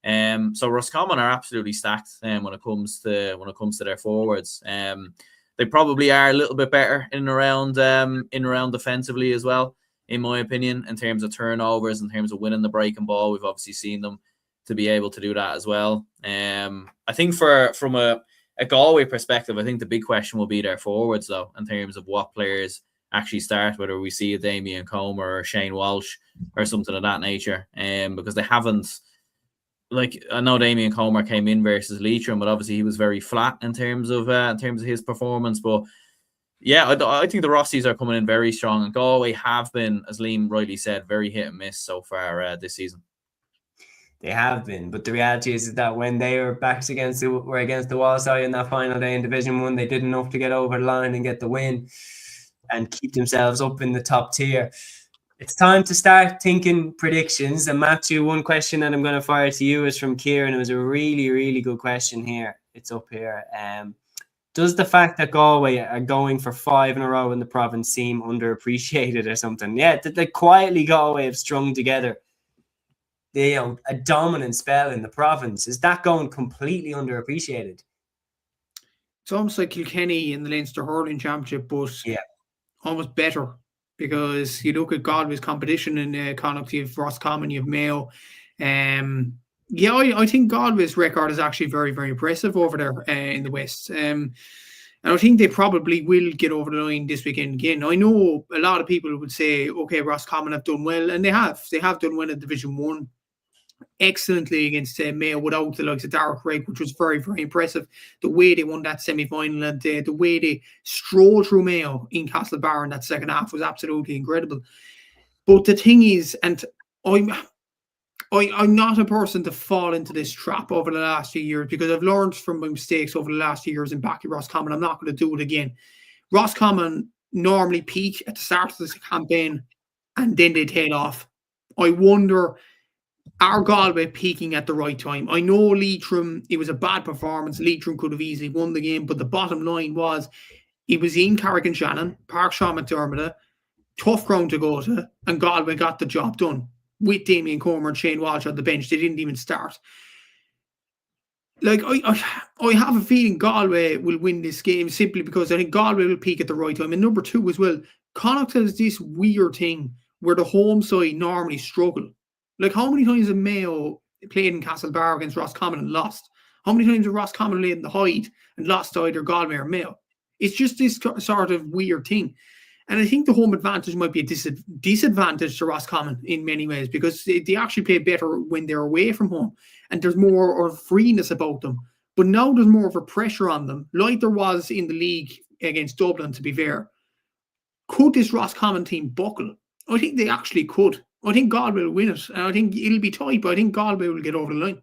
B: So Roscommon are absolutely stacked when it comes to their forwards. They probably are a little bit better in and around defensively as well, in my opinion, in terms of turnovers, in terms of winning the breaking ball. We've obviously seen them to be able to do that as well. I think from a Galway perspective, I think the big question will be their forwards, though, in terms of what players actually start, whether we see a Damien Comer or a Shane Walsh or something of that nature. Because they haven't, like, I know Damien Comer came in versus Leitrim, but obviously he was very flat in terms of his performance. But yeah, I think the Rossies are coming in very strong, and Galway have been, as Liam rightly said, very hit and miss so far this season.
A: They have been, but the reality is that when they were backs against the wall side in that final day in Division 1, they did enough to get over the line and get the win and keep themselves up in the top tier. It's time to start thinking predictions. And Matthew, one question that I'm going to fire to you is from Kieran. It was a really, really good question here. It's up here. Does the fact that Galway are going for 5 in a row in the province seem underappreciated or something? Yeah, they quietly Galway have strung together a dominant spell in the province. Is that going completely underappreciated?
D: It's almost like Kilkenny in the Leinster Hurling Championship, but almost better, because you look at Galway's competition in Connacht, you have Roscommon, you have Mayo. I think Galway's record is actually very, very impressive over there in the West. And I think they probably will get over the line this weekend again. I know a lot of people would say, okay, Roscommon have done well, and they have. They have done well in Division 1. Excellently against Mayo without the likes of Dara Craig, which was very, very impressive. The way they won that semi-final and the way they strolled through Mayo in Castlebar in that second half was absolutely incredible. But the thing is, and I'm not a person to fall into this trap over the last few years, because I've learned from my mistakes over the last few years in backing Roscommon. I'm not going to do it again. Roscommon normally peak at the start of the campaign and then they tail off. I wonder, are Galway peaking at the right time? I know Leitrim, it was a bad performance. Leitrim could have easily won the game, but the bottom line was it was in Carrick-on-Shannon, Park Sean McDermott, tough ground to go to, and Galway got the job done with Damien Comer and Shane Walsh on the bench. They didn't even start. Like, I have a feeling Galway will win this game simply because I think Galway will peak at the right time. And number two as well, Connacht has this weird thing where the home side normally struggle. Like, how many times have Mayo played in Castlebar against Roscommon and lost? How many times have Roscommon played in the Hyde and lost to either Galway or Mayo? It's just this sort of weird thing. And I think the home advantage might be a disadvantage to Roscommon in many ways, because they actually play better when they're away from home and there's more of freeness about them. But now there's more of a pressure on them, like there was in the league against Dublin, to be fair. Could this Roscommon team buckle? I think they actually could. I think Galway will win it. And I think it'll be tight, but I think Galway will get over the line.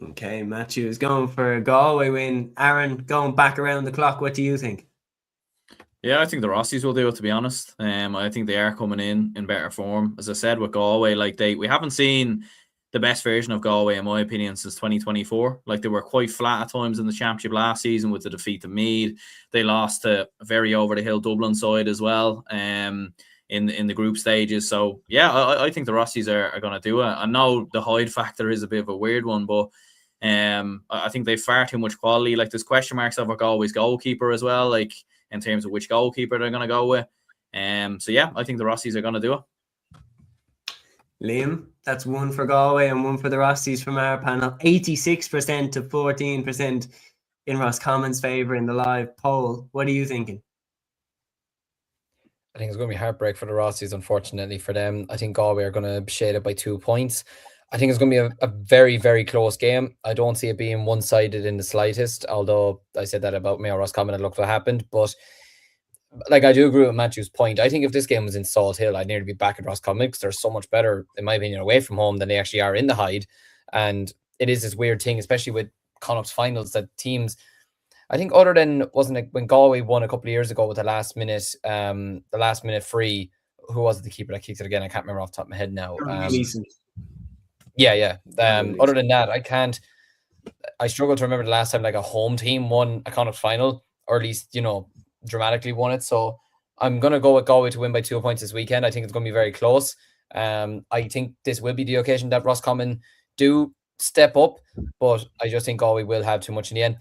A: Okay, Matthew is going for a Galway win. Aaron, going back around the clock, what do you think?
B: Yeah, I think the Rossies will do it, to be honest. I think they are coming in better form. As I said, with Galway, we haven't seen the best version of Galway, in my opinion, since 2024. Like, they were quite flat at times in the championship last season with the defeat to Meath. They lost to a very over-the-hill Dublin side as well in the group stages. So, yeah, I think the Rossies are going to do it. I know the Hyde factor is a bit of a weird one, but I think they've far too much quality. Like, there's question marks over Galway's goalkeeper as well, like, in terms of which goalkeeper they're going to go with. So, yeah, I think the Rossies are going to do it.
A: Liam, that's one for Galway and one for the Rossies from our panel. 86% to 14% in Roscommon's favour in the live poll. What are you thinking?
C: I think it's going to be heartbreak for the Rossies, unfortunately for them. I think Galway are going to shade it by 2 points. I think it's going to be a very, very close game. I don't see it being one-sided in the slightest, although I said that about Mayo Roscommon and look what happened. But like, I do agree with Matthew's point. I think if this game was in Salt Hill, I'd nearly be back at Roscommon, because they're so much better, in my opinion, away from home than they actually are in the Hyde. And it is this weird thing, especially with Connacht Finals, that teams, I think other than, wasn't it when Galway won a couple of years ago with the last minute free, who was it, the keeper that kicked it again? I can't remember off the top of my head now. Yeah.
A: Absolutely.
C: Other than that, I struggle to remember the last time like a home team won a Connacht final, or at least, dramatically won it. So I'm going to go with Galway to win by 2 points this weekend. I think it's going to be very close. I think this will be the occasion that Roscommon do step up, but I just think Galway will have too much in the end.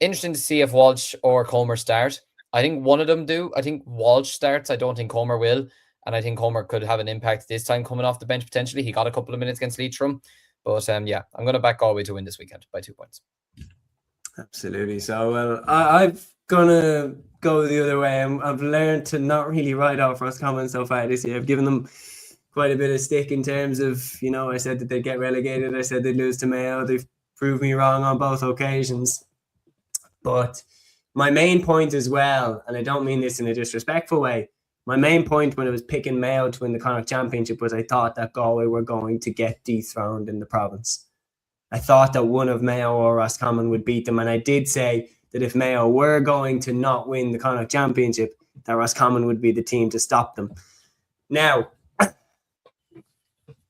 C: Interesting to see if Walsh or Comer start. I think one of them do. I think Walsh starts. I don't think Comer will. And I think Comer could have an impact this time coming off the bench potentially. He got a couple of minutes against Leitrim. But I'm going to back Galway to win this weekend by 2 points.
A: Absolutely. So, well, I'm going to go the other way. I've learned to not really write off Roscommon so far this year. I've given them quite a bit of stick in terms of, I said that they'd get relegated. I said they'd lose to Mayo. They've proved me wrong on both occasions. But my main point as well, and I don't mean this in a disrespectful way, my main point when I was picking Mayo to win the Connacht Championship was I thought that Galway were going to get dethroned in the province. I thought that one of Mayo or Roscommon would beat them, and I did say that if Mayo were going to not win the Connacht Championship, that Roscommon would be the team to stop them. Now,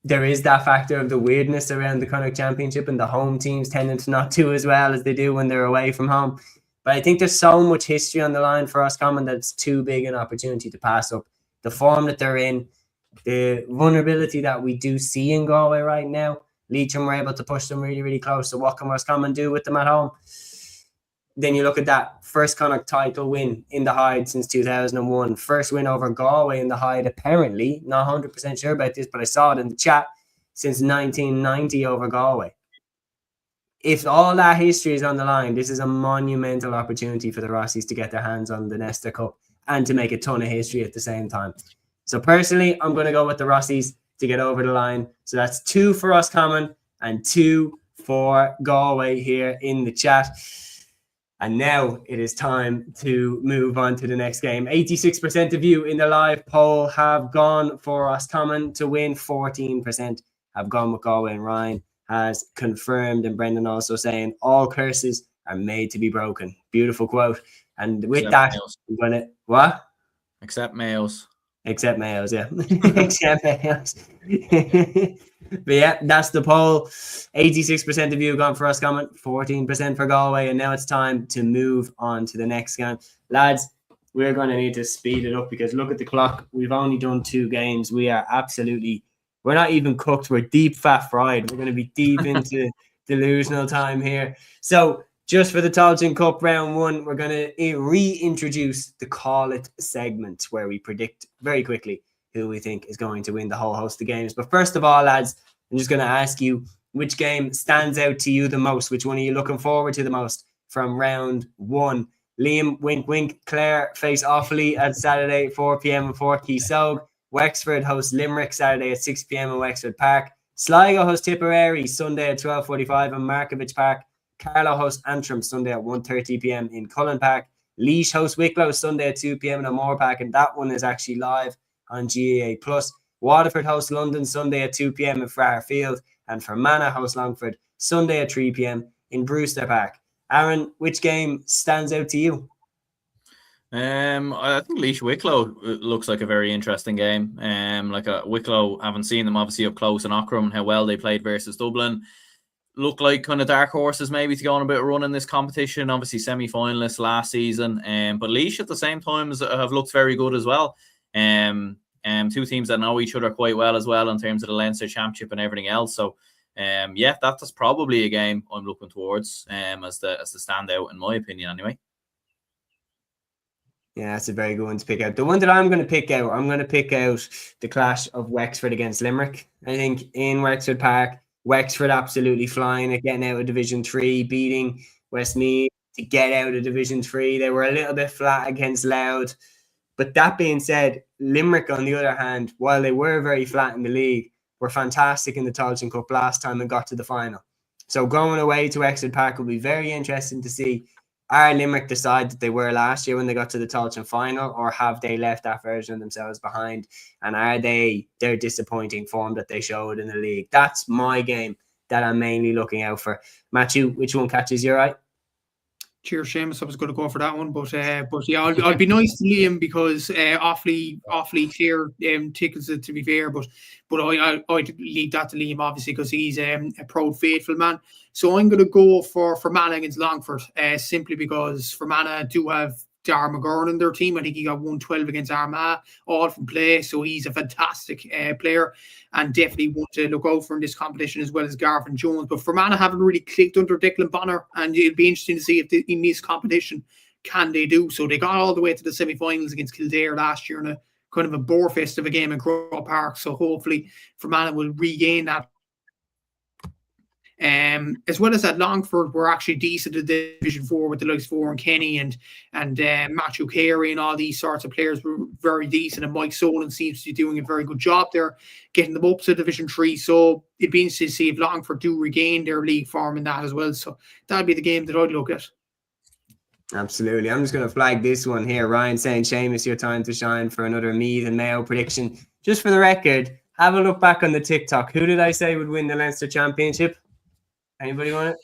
A: there is that factor of the weirdness around the Connacht Championship and the home teams tending to not do as well as they do when they're away from home. But I think there's so much history on the line for Roscommon that it's too big an opportunity to pass up. The form that they're in, the vulnerability that we do see in Galway right now, Leitrim were able to push them really, really close. So what can Roscommon do with them at home? Then you look at that first Connacht title win in the Hyde since 2001. First win over Galway in the Hyde, apparently. Not 100% sure about this, but I saw it in the chat, since 1990 over Galway. If all that history is on the line, this is a monumental opportunity for the Rossies to get their hands on the Leinster Cup and to make a ton of history at the same time. So personally, I'm going to go with the Rossies to get over the line. So that's 2 for Roscommon and 2 for Galway here in the chat. And now it is time to move on to the next game. 86% of you in the live poll have gone for Roscommon to win. 14% have gone with Galway, and Ryan has confirmed, and Brendan also saying all curses are made to be broken. Beautiful quote. And with
B: Except
A: that,
B: Mayos.
A: I'm going to... What?
B: Except Mayos.
A: Except Mayos, yeah. Except Mayos. But yeah, that's the poll. 86% of you have gone for Roscommon, 14% for Galway, and now it's time to move on to the next game. Lads, we're going to need to speed it up because look at the clock. We've only done 2 games. We are absolutely... We're not even cooked. We're deep fat fried. We're going to be deep into delusional time here. So just for the Táilteann Cup round 1, we're going to reintroduce the Call It segment where we predict very quickly who we think is going to win the whole host of games. But first of all, lads, I'm just going to ask you which game stands out to you the most? Which one are you looking forward to the most from round 1? Liam, wink, wink. Clare face Offaly at Saturday, 4 p.m. in Fort Keysog. Wexford hosts Limerick Saturday at 6 p.m. in Wexford Park. Sligo hosts Tipperary Sunday at 12:45 in Markovich Park. Carlow hosts Antrim Sunday at 1:30 p.m. in Cullen Park. Laois hosts Wicklow Sunday at 2 p.m. in O'Moore Park, and that one is actually live on GAA+. Waterford hosts London Sunday at 2 p.m. in Friar Field, and Fermanagh hosts Longford Sunday at 3 p.m. in Brewster Park. Aaron, which game stands out to you?
B: I think Laois Wicklow looks like a very interesting game. Wicklow, haven't seen them obviously up close in Ockram and how well they played versus Dublin. Look like kind of dark horses maybe to go on a bit of run in this competition. Obviously semi-finalists last season. But Laois at the same time have looked very good as well. 2 teams that know each other quite well as well in terms of the Leinster Championship and everything else. So that's probably a game I'm looking towards as the standout in my opinion anyway.
A: Yeah, that's a very good one to pick out. The one that I'm going to pick out the clash of Wexford against Limerick. I think in Wexford Park, Wexford absolutely flying at getting out of Division 3, beating Westmeath to get out of Division 3. They were a little bit flat against Louth. But that being said, Limerick, on the other hand, while they were very flat in the league, were fantastic in the Táilteann Cup last time and got to the final. So going away to Wexford Park will be very interesting to see. Are Limerick the side that they were last year when they got to the Táilteann final, or have they left that version of themselves behind? And are they their disappointing form that they showed in the league? That's my game that I'm mainly looking out for. Matthew, which one catches your eye?
D: Cheers, Seamus. I was going to go for that one, but yeah, I'll be nice to Liam because awfully clear tickets to be fair, but I'd leave that to Liam obviously because he's a proud faithful man. So I'm going to go for Fermanagh against Longford, simply because Fermanagh do have Dar McGurn in their team. I think he got 112 against Armagh, all from play. So he's a fantastic player and definitely want to look out for in this competition as well as Garvin Jones. But Fermanagh haven't really clicked under Declan Bonner, and it'll be interesting to see if in this competition can they do so. They got all the way to the semi-finals against Kildare last year in a kind of a bore fest of a game in Croke Park. So hopefully Fermanagh will regain that. As well as that, Longford were actually decent at Division 4 with the likes of Oran Kenny and Matthew Carey and all these sorts of players were very decent, and Mike Solon seems to be doing a very good job there, getting them up to Division 3. So it'd be interesting to see if Longford do regain their league form in that as well. So that'd be the game that I'd look at.
A: Absolutely. I'm just going to flag this one here. Ryan saying, Seamus, your time to shine for another Meath and Mayo prediction. Just for the record, have a look back on the TikTok. Who did I say would win the Leinster Championship? Anybody want it?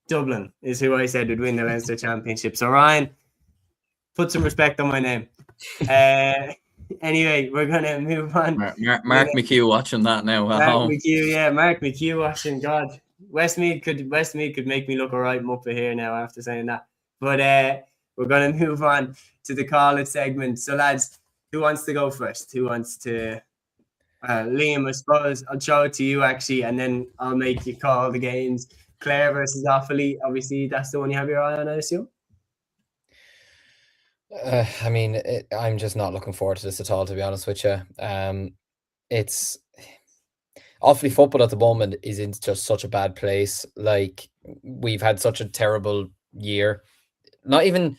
A: Dublin is who I said would win the Leinster Championship. So Ryan, put some respect on my name. Anyway, we're going to move on.
B: Mark McHugh watching that now.
A: Mark McHugh watching. God, Westmeath could make me look all right up here now after saying that. But we're going to move on to the call it segment. So lads, who wants to go first? Who wants to... Liam, I suppose I'll show it to you actually, and then I'll make you call the games. Clare versus Offaly, obviously that's the one you have your eye on, I assume.
C: I mean, I'm just not looking forward to this at all, to be honest with you. It's Offaly football at the moment is in just such a bad place. Like, we've had such a terrible year. Not even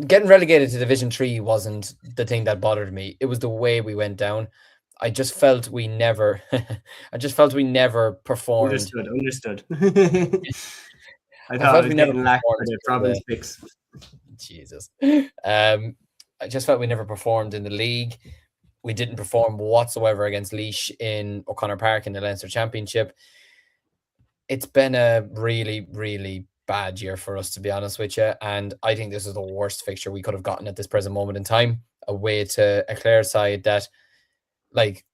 C: getting relegated to Division 3 wasn't the thing that bothered me. It was the way we went down. I just felt we never performed.
A: Understood. I thought we never lacked for the province picks.
C: Jesus. I just felt we never performed in the league. We didn't perform whatsoever against Laois in O'Connor Park in the Leinster Championship. It's been a really, really bad year for us, to be honest with you. And I think this is the worst fixture we could have gotten at this present moment in time, away to a Clare side that, like,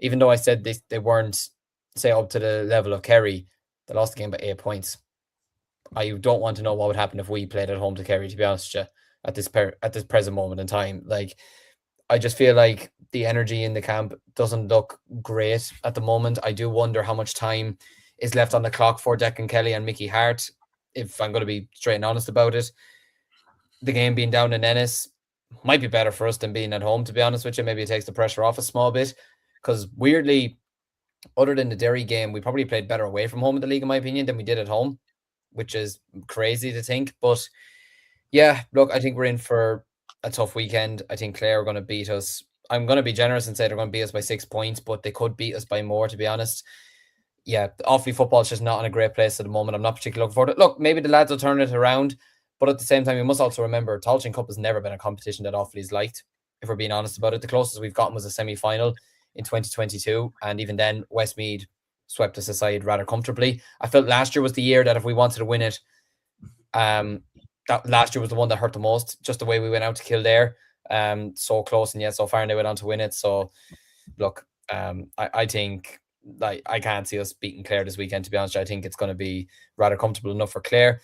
C: even though I said they weren't, say, up to the level of Kerry, they lost the game by 8 points. I don't want to know what would happen if we played at home to Kerry, to be honest with you, at this present moment in time. Like, I just feel like the energy in the camp doesn't look great at the moment. I do wonder how much time is left on the clock for Declan Kelly and Mickey Hart, if I'm going to be straight and honest about it. The game being down in Ennis might be better for us than being at home, to be honest with you. Maybe it takes the pressure off a small bit, because weirdly, other than the Derry game, we probably played better away from home in the league, in my opinion, than we did at home, which is crazy to think. But yeah, look, I think we're in for a tough weekend. I think Clare are going to beat us. I'm going to be generous and say they're going to beat us by 6 points, but they could beat us by more, to be honest. Yeah, Offaly football is just not in a great place at the moment. I'm not particularly looking forward to it. Look, maybe the lads will turn it around, but at the same time, we must also remember Táilteann Cup has never been a competition that Offaly's liked, if we're being honest about it. The closest we've gotten was a semi-final in 2022, and even then, Westmeath swept us aside rather comfortably. I felt last year was the year that if we wanted to win it, that last year was the one that hurt the most, just the way we went out to Kildare, so close and yet so far, and they went on to win it. So, look, I think, like, I can't see us beating Clare this weekend, to be honest. I think it's going to be rather comfortable enough for Clare.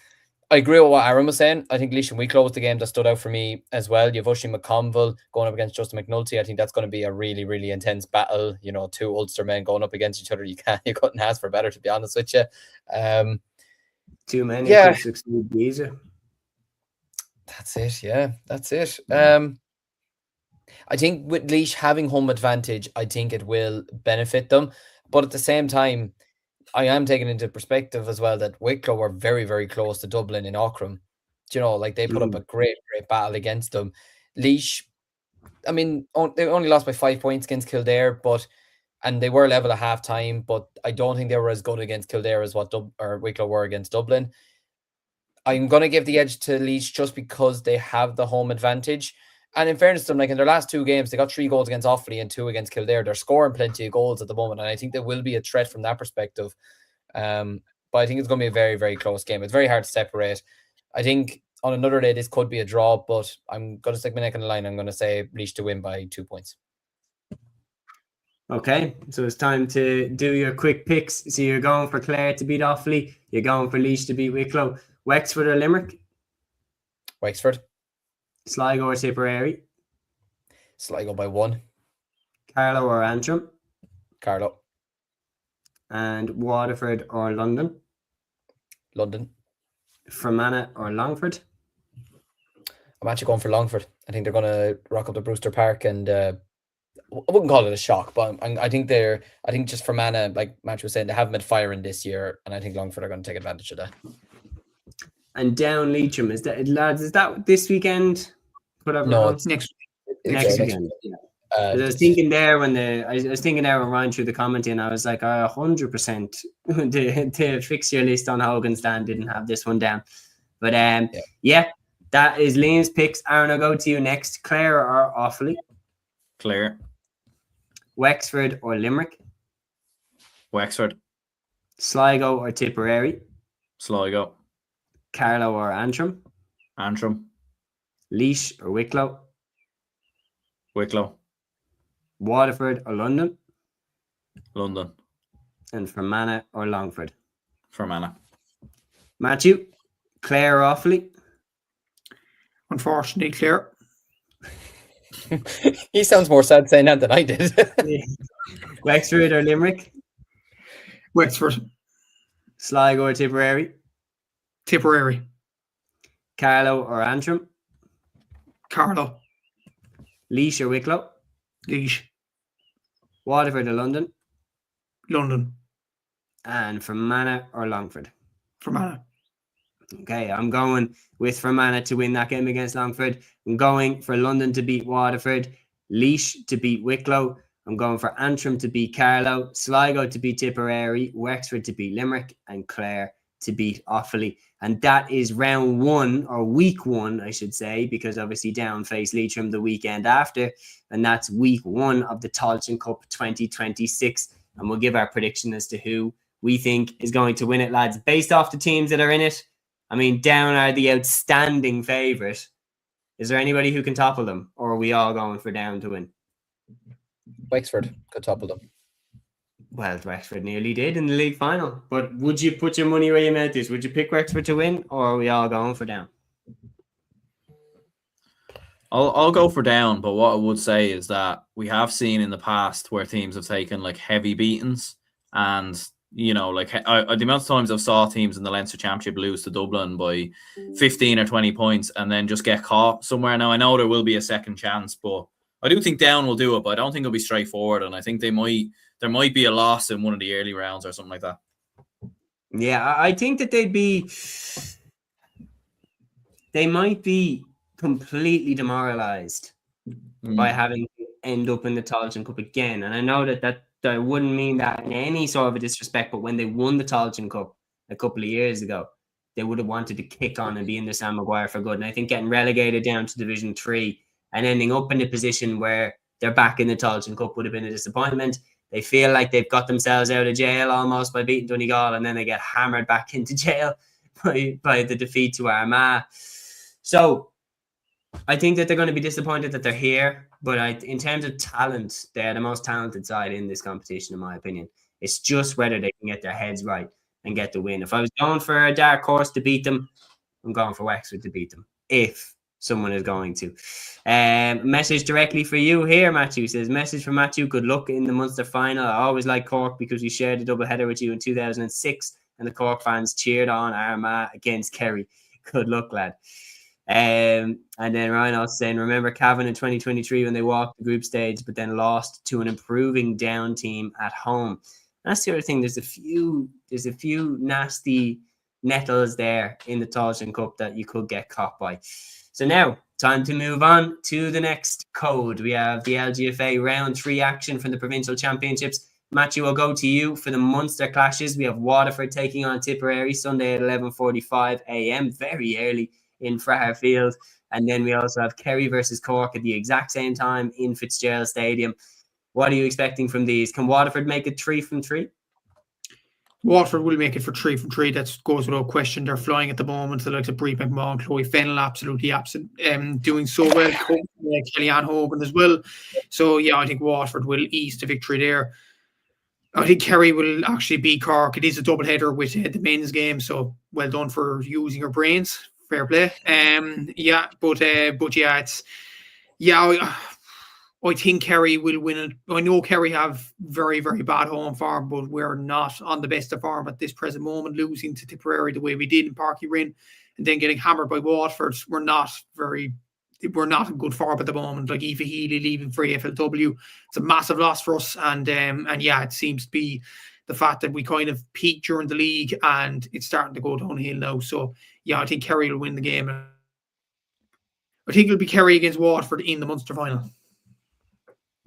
C: I agree with what Aaron was saying. I think Laois and Wicklow was the game that stood out for me as well. You have Oisin McConville going up against Justin McNulty. I think that's going to be a really, really intense battle. You know, two Ulster men going up against each other. You couldn't ask for better, to be honest with you.
A: Too many could succeed easier.
C: That's it. Yeah, that's it. I think with Laois having home advantage, I think it will benefit them. But at the same time, I am taking into perspective as well that Wicklow were very, very close to Dublin in Auckland. You know, like, they put up a great, great battle against them. Laois, I mean, they only lost by 5 points against Kildare, and they were level at half time, but I don't think they were as good against Kildare as what Wicklow were against Dublin. I'm going to give the edge to Laois just because they have the home advantage. And in fairness to them, like, in their last 2 games, they got 3 goals against Offaly and 2 against Kildare. They're scoring plenty of goals at the moment, and I think there will be a threat from that perspective. But I think it's going to be a very, very close game. It's very hard to separate. I think on another day this could be a draw, but I'm going to stick my neck in the line. I'm going to say Laois to win by 2 points.
A: Okay, so it's time to do your quick picks. So you're going for Clare to beat Offaly. You're going for Laois to beat Wicklow. Wexford or Limerick?
C: Wexford.
A: Sligo or Tipperary?
C: Sligo by 1.
A: Carlow or Antrim?
C: Carlow.
A: And Waterford or London?
C: London.
A: Fermanagh or Longford?
C: I'm actually going for Longford. I think they're going to rock up the Brewster Park, and I wouldn't call it a shock, but I think just Fermanagh, like Matthew was saying, they haven't been firing this year, and I think Longford are going to take advantage of that.
A: And down Leitrim, is that this weekend? Whatever.
C: No,
A: it's
D: Next
A: weekend. Yeah. I was thinking there when Ryan threw the comment in, I was like, 100% the fixture list on Hogan's Stand didn't have this one down. But yeah, that is Liam's picks. Aaron, I'll go to you next. Clare or Offaly?
B: Clare.
A: Wexford or Limerick?
B: Wexford.
A: Sligo or Tipperary?
B: Sligo.
A: Carlow or Antrim?
B: Antrim.
A: Laois or Wicklow?
B: Wicklow.
A: Waterford or London?
B: London.
A: And Fermanagh or Longford?
B: Fermanagh.
A: Matthew, Clare or Offaly?
D: Unfortunately, Clare.
C: He sounds more sad saying that than I did.
A: Wexford or Limerick?
D: Wexford.
A: Sligo or Tipperary?
D: Tipperary.
A: Carlow or Antrim?
D: Carlow.
A: Laois or Wicklow?
D: Laois.
A: Waterford or London?
D: London.
A: And Fermanagh or Longford?
D: Fermanagh.
A: Okay, I'm going with Fermanagh to win that game against Longford. I'm going for London to beat Waterford, Laois to beat Wicklow. I'm going for Antrim to beat Carlow, Sligo to beat Tipperary, Wexford to beat Limerick, and Clare to beat Offaly. And that is round 1, or week 1, I should say, because obviously Down face Leitrim the weekend after. And that's week 1 of the Táilteann Cup 2026. And we'll give our prediction as to who we think is going to win it, lads. Based off the teams that are in it, I mean, Down are the outstanding favourite. Is there anybody who can topple them? Or are we all going for Down to win?
C: Wexford could topple them.
A: Well, Wexford nearly did in the league final. But would you put your money where your mouth is? Would you pick Wexford to win? Or are we all going for Down?
B: I'll go for Down, but what I would say is that we have seen in the past where teams have taken like heavy beatings, and you know, like the amount of times I've saw teams in the Leinster Championship lose to Dublin by 15 or 20 points and then just get caught somewhere. Now I know there will be a second chance, but I do think Down will do it, but I don't think it'll be straightforward, and I think there might be a loss in one of the early rounds or something like that.
A: Yeah, I think that they might be completely demoralised by having to end up in the Táilteann Cup again. And I know that I wouldn't mean that in any sort of a disrespect, but when they won the Táilteann Cup a couple of years ago, they would have wanted to kick on and be in the Sam Maguire for good. And I think getting relegated down to Division 3 and ending up in a position where they're back in the Táilteann Cup would have been a disappointment. They feel like they've got themselves out of jail almost by beating Donegal, and then they get hammered back into jail by the defeat to Armagh. So I think that they're going to be disappointed that they're here, but in terms of talent, they're the most talented side in this competition, in my opinion. It's just whether they can get their heads right and get the win. If I was going for a dark horse to beat them, I'm going for Wexford to beat them, if someone is going to. Message directly for you here, Matthew says, message from Matthew, good luck in the Munster final. I always like Cork because we shared a double header with you in 2006 and the Cork fans cheered on Armagh against Kerry. Good luck, lad. And then Ryan also saying, remember Cavan in 2023 when they walked the group stage but then lost to an improving Down team at home. That's the other thing. There's a few nasty nettles there in the Táilteann Cup that you could get caught by. So now, time to move on to the next code. We have the LGFA round 3 action from the Provincial Championships. Matthew, I'll go to you for the Munster clashes. We have Waterford taking on Tipperary Sunday at 11:45 a.m. Very early in Fraher Field. And then we also have Kerry versus Cork at the exact same time in Fitzgerald Stadium. What are you expecting from these? Can Waterford make it 3 from 3?
D: Waterford will make it for 3 from 3. That goes without question. They're flying at the moment. The likes of Brie McMahon, Chloe Fennell, absolutely absent, doing so well. Kellyanne Hogan as well. So yeah, I think Waterford will ease the victory there. I think Kerry will actually beat Cork. It is a double header with the men's game, so well done for using your brains. Fair play. I think Kerry will win it. I know Kerry have very, very bad home form, but we're not on the best of form at this present moment, losing to Tipperary the way we did in Parky Rin and then getting hammered by Waterford. We're not in good form at the moment. Like Aoife Healy leaving for AFLW, it's a massive loss for us. And it seems to be the fact that we kind of peaked during the league and it's starting to go downhill now. So yeah, I think Kerry will win the game. I think it'll be Kerry against Waterford in the Munster final.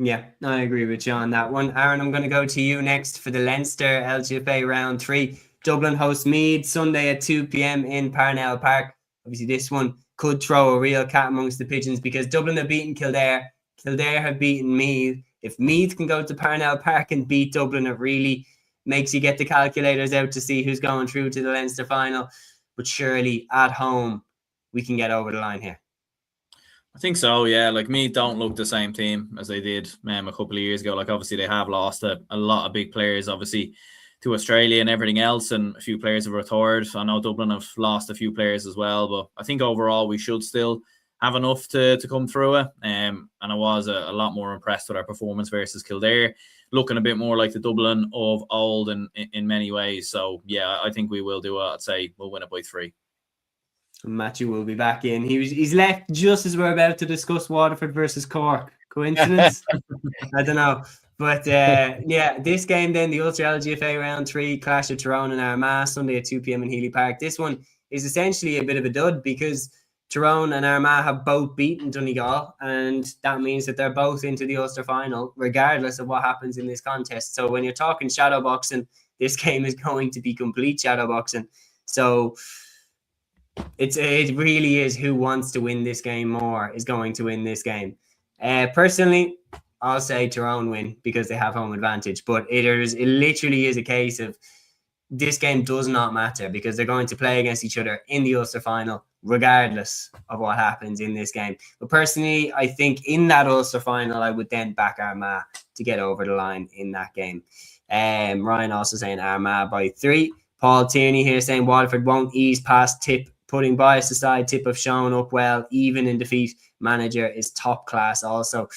A: Yeah, I agree with you on that one. Aaron, I'm going to go to you next for the Leinster LGFA round 3. Dublin host Meath Sunday at 2 p.m. in Parnell Park. Obviously, this one could throw a real cat amongst the pigeons because Dublin have beaten Kildare. Kildare have beaten Meath. If Meath can go to Parnell Park and beat Dublin, it really makes you get the calculators out to see who's going through to the Leinster final. But surely, at home, we can get over the line here.
B: I think so, yeah. Like, Meath don't look the same team as they did a couple of years ago. Like, obviously, they have lost a lot of big players, obviously, to Australia and everything else, and a few players have retired. I know Dublin have lost a few players as well, but I think overall we should still have enough to come through it. And I was a lot more impressed with our performance versus Kildare, looking a bit more like the Dublin of old in many ways. So, yeah, I think we will do it. I'd say we'll win it by 3.
A: Matthew will be back in. He's left just as we're about to discuss Waterford versus Cork. Coincidence? I don't know. But this game then, the Ulster LGFA round 3, clash of Tyrone and Armagh, Sunday at 2 p.m. in Healy Park. This one is essentially a bit of a dud because Tyrone and Armagh have both beaten Donegal, and that means that they're both into the Ulster final, regardless of what happens in this contest. So when you're talking shadow boxing, this game is going to be complete shadow boxing. So it really is who wants to win this game more is going to win this game. Personally, I'll say Tyrone win because they have home advantage, but it literally is a case of this game does not matter because they're going to play against each other in the Ulster final, regardless of what happens in this game. But personally, I think in that Ulster final, I would then back Armagh to get over the line in that game. Ryan also saying Armagh by 3. Paul Tierney here saying Waterford won't ease past Tip. Putting bias aside, Tip have shown up well, even in defeat. Manager is top class also.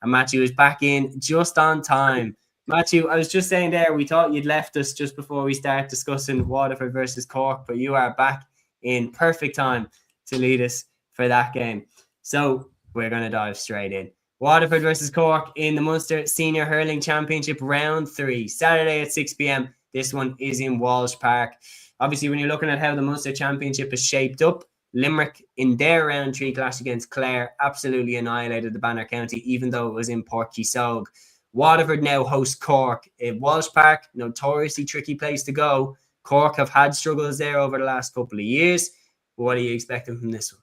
A: And Matthew is back in just on time. Matthew, I was just saying there, we thought you'd left us just before we start discussing Waterford versus Cork, but you are back in perfect time to lead us for that game. So we're going to dive straight in. Waterford versus Cork in the Munster Senior Hurling Championship round 3, Saturday at 6 p.m. This one is in Walsh Park. Obviously, when you're looking at how the Munster Championship is shaped up, Limerick in their round 3 clash against Clare absolutely annihilated the Banner County, even though it was in Port Keysog. Waterford now host Cork. Walsh Park, notoriously tricky place to go. Cork have had struggles there over the last couple of years. What are you expecting from this one?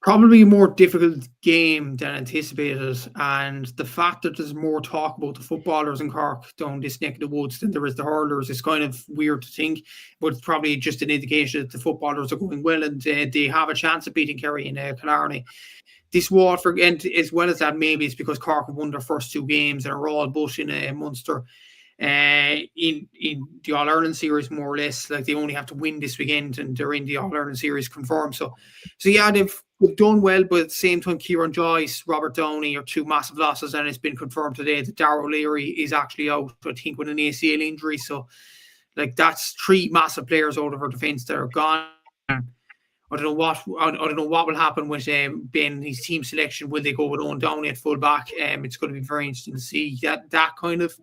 D: Probably a more difficult game than anticipated, and the fact that there's more talk about the footballers in Cork down this neck of the woods than there is the hurlers is kind of weird to think, but it's probably just an indication that the footballers are going well and they have a chance of beating Kerry in Killarney. This Waterford, and as well as that, maybe it's because Cork have won their first 2 games and are all but in Munster in the All-Ireland series, more or less. Like, they only have to win this weekend and they're in the All-Ireland series confirmed. So yeah, they've done well, but at the same time, Kieran Joyce, Robert Downey are 2 massive losses, and it's been confirmed today that Darragh Lory is actually out, I think, with an ACL injury. So, like, that's 3 massive players out of our defence that are gone. I don't know what will happen with Ben and his team selection. Will they go with Owen Downey at full back? It's going to be very interesting to see that kind of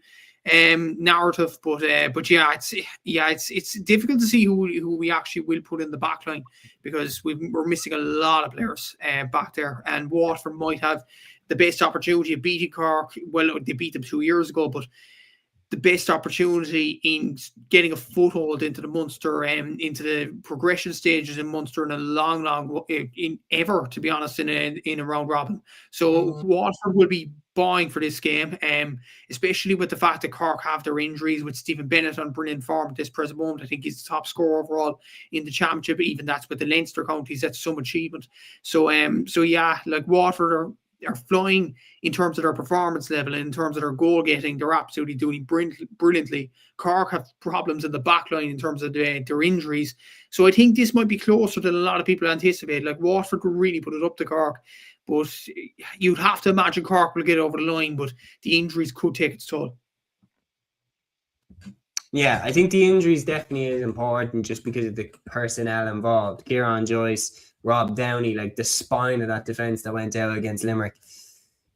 D: narrative. But it's difficult to see who we actually will put in the back line because we're missing a lot of players back there, and Waterford might have the best opportunity of beating Cork. Well, they beat them 2 years ago, but the best opportunity in getting a foothold into the Munster and into the progression stages in Munster in a long ever, to be honest, in a round robin. So Waterford will be buying for this game, especially with the fact that Cork have their injuries, with Stephen Bennett on brilliant form at this present moment. I think he's the top scorer overall in the championship. Even that's with the Leinster counties, that's some achievement. So yeah, like Waterford are flying in terms of their performance level, in terms of their goal getting. They're absolutely doing brilliantly. Cork have problems in the back line in terms of their injuries. So I think this might be closer than a lot of people anticipate. Like Waterford could really put it up to Cork, but you'd have to imagine Cork will get over the line, but the injuries could take its toll.
A: Yeah, I think the injuries definitely is important just because of the personnel involved. Kieran Joyce, Rob Downey, like the spine of that defence that went out against Limerick.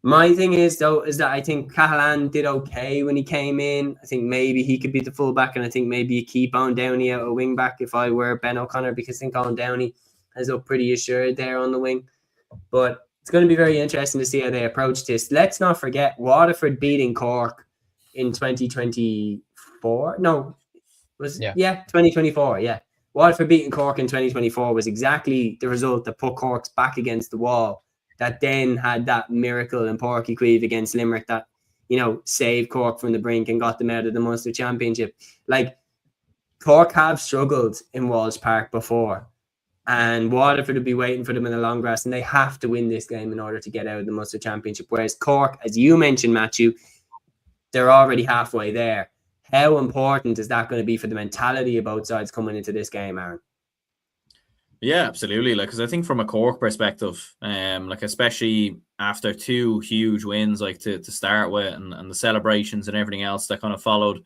A: My thing is, though, is that I think Cahalane did okay when he came in. I think maybe he could be the fullback, and I think maybe you keep on Downey out a wing back if I were Ben O'Connor, because I think on Downey has looked pretty assured there on the wing. But it's going to be very interesting to see how they approach this. Let's not forget Waterford beating Cork in 2024. No, was it? Yeah, 2024. Yeah. Waterford beating Cork in 2024 was exactly the result that put Cork's back against the wall, that then had that miracle in Páirc Uí Chaoimh against Limerick that, you know, saved Cork from the brink and got them out of the Munster Championship. Like, Cork have struggled in Walsh Park before, and Waterford will be waiting for them in the long grass, and they have to win this game in order to get out of the Munster Championship. Whereas Cork, as you mentioned, Matthew, they're already halfway there. How important is that going to be for the mentality of both sides coming into this game, Aaron?
B: Yeah, absolutely. Like, because I think from a Cork perspective, like especially after two huge wins, like to start with, and the celebrations and everything else that kind of followed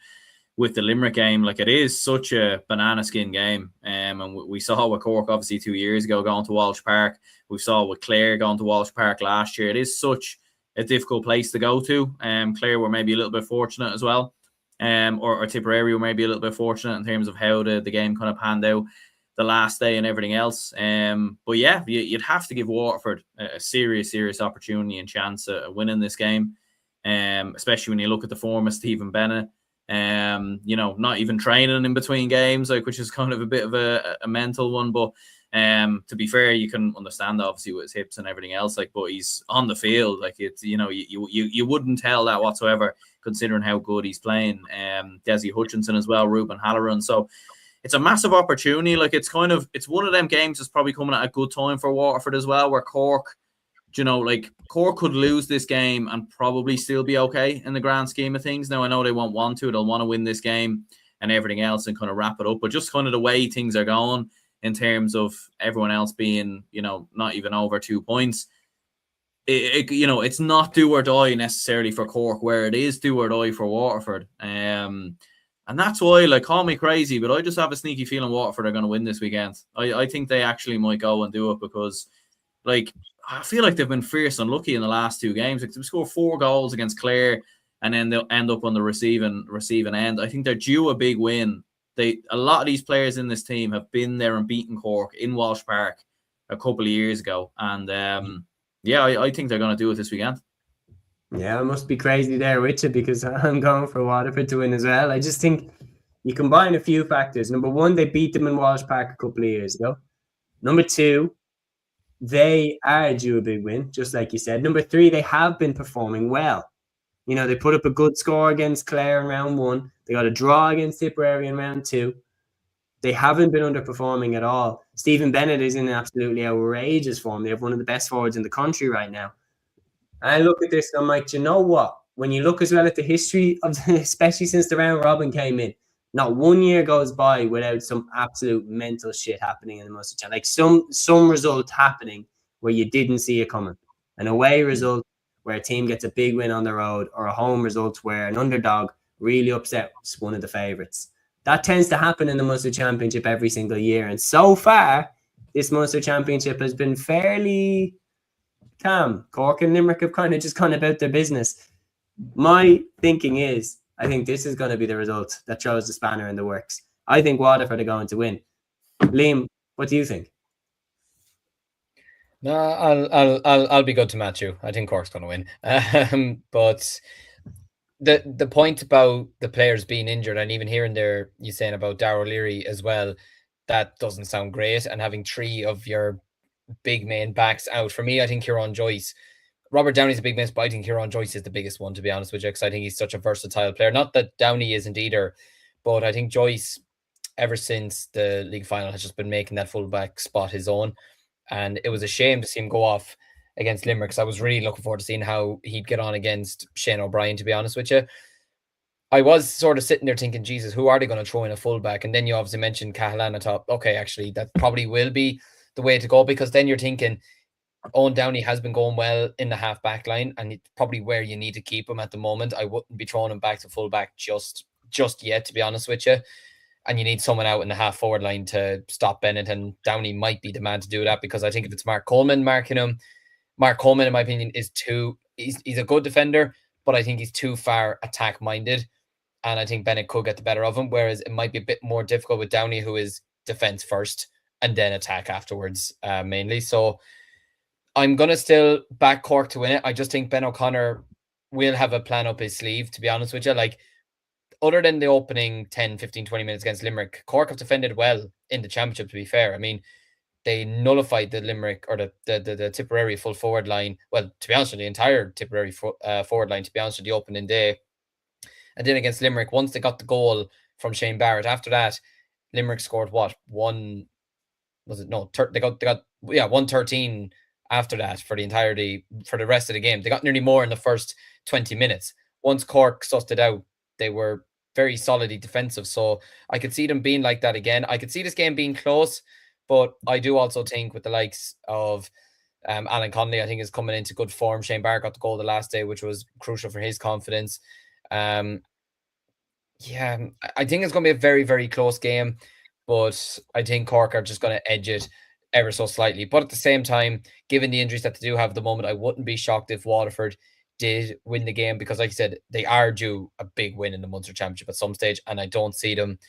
B: with the Limerick game, like it is such a banana skin game. And we saw with Cork obviously 2 years ago going to Walsh Park. We saw with Clare going to Walsh Park last year. It is such a difficult place to go to. Clare were maybe a little bit fortunate as well. Or Tipperary were maybe a little bit fortunate in terms of how the game kind of panned out the last day and everything else. But yeah, you'd have to give Waterford a serious opportunity and chance of winning this game, especially when you look at the form of Stephen Bennett. You know, not even training in between games, like, which is kind of a bit of a mental one. But to be fair, you can understand that obviously with his hips and everything else. Like, but he's on the field, like it's, you know, you wouldn't tell that whatsoever, considering how good he's playing. Desi Hutchinson as well, Ruben Halloran. So it's a massive opportunity. Like, it's one of them games that's probably coming at a good time for Waterford as well, where Cork, you know, like Cork could lose this game and probably still be okay in the grand scheme of things. Now, I know they won't want to. They'll want to win this game and everything else and kind of wrap it up. But just kind of the way things are going in terms of everyone else being, you know, not even over 2 points, you know, it's not do or die necessarily for Cork, where it is do or die for Waterford. And that's why, like, call me crazy, but I just have a sneaky feeling Waterford are going to win this weekend. I think they actually might go and do it because, like, I feel like they've been fierce unlucky in the last two games. Like, they scored 4 goals against Clare, and then they'll end up on the receiving end. I think they're due a big win. A lot of these players in this team have been there and beaten Cork in Walsh Park a couple of years ago. And yeah, I think they're going to do it this weekend.
A: Yeah, I must be crazy there with you because I'm going for Waterford to win as well. I just think you combine a few factors. Number one, they beat them in Walsh Park a couple of years ago. Number two, they are due a big win, just like you said. Number three, they have been performing well. You know, they put up a good score against Clare in round 1. They got a draw against Tipperary in round 2. They haven't been underperforming at all. Stephen Bennett is in absolutely outrageous form. They have one of the best forwards in the country right now. And I look at this and I'm like, you know what? When you look as well at the history of, especially since the round robin came in, not 1 year goes by without some absolute mental shit happening in the Munster Championship. Like some result happening where you didn't see it coming. An away result where a team gets a big win on the road, or a home result where an underdog really upsets one of the favourites. That tends to happen in the Munster Championship every single year. And so far, this Munster Championship has been fairly calm. Cork and Limerick have kind of just gone about their business. My thinking is, I think this is going to be the result that throws the spanner in the works. I think Waterford are going to win. Liam, what do you think?
C: No, I'll be good to Matthew. I think Cork's going to win. But the point about the players being injured, and even hearing there you saying about Darragh Leary as well, that doesn't sound great. And having 3 of your big main backs out, for me, I think Kieran Joyce, Robert Downey's a big miss, but I think Kieran Joyce is the biggest one, to be honest with you, because I think he's such a versatile player. Not that Downey isn't either, but I think Joyce, ever since the league final, has just been making that fullback spot his own. And it was a shame to see him go off against Limerick, because I was really looking forward to seeing how he'd get on against Shane O'Brien, to be honest with you. I was sort of sitting there thinking, Jesus, who are they going to throw in a fullback? And then you obviously mentioned Cahalane. I thought, okay, actually, that probably will be the way to go, because then you're thinking Owen Downey has been going well in the half back line, and it's probably where you need to keep him at the moment. I wouldn't be throwing him back to fullback just yet, to be honest with you. And you need someone out in the half forward line to stop Bennett, and Downey might be the man to do that, because I think if it's Mark Coleman marking him, Mark Coleman, in my opinion, is he's a good defender, but I think he's too far attack minded. And I think Bennett could get the better of him, whereas it might be a bit more difficult with Downey, who is defense first and then attack afterwards, mainly. So I'm going to still back Cork to win it. I just think Ben O'Connor will have a plan up his sleeve, to be honest with you. Like, other than the opening 10, 15, 20 minutes against Limerick, Cork have defended well in the championship, to be fair. I mean, they nullified the Limerick, or the Tipperary full forward line. Well, to be honest with you, the entire Tipperary forward line, to be honest with the opening day. And then against Limerick, once they got the goal from Shane Barrett, after that, Limerick scored what? They got 113 after that for the rest of the game. They got nearly more in the first 20 minutes. Once Cork sussed it out, they were very solidly defensive. So I could see them being like that again. I could see this game being close, but I do also think with the likes of Alan Connolly, I think, is coming into good form. Shane Barrett got the goal the last day, which was crucial for his confidence. I think it's going to be a very, very close game, but I think Cork are just going to edge it ever so slightly. But at the same time, given the injuries that they do have at the moment, I wouldn't be shocked if Waterford did win the game, because, like I said, they are due a big win in the Munster Championship at some stage, and I don't see them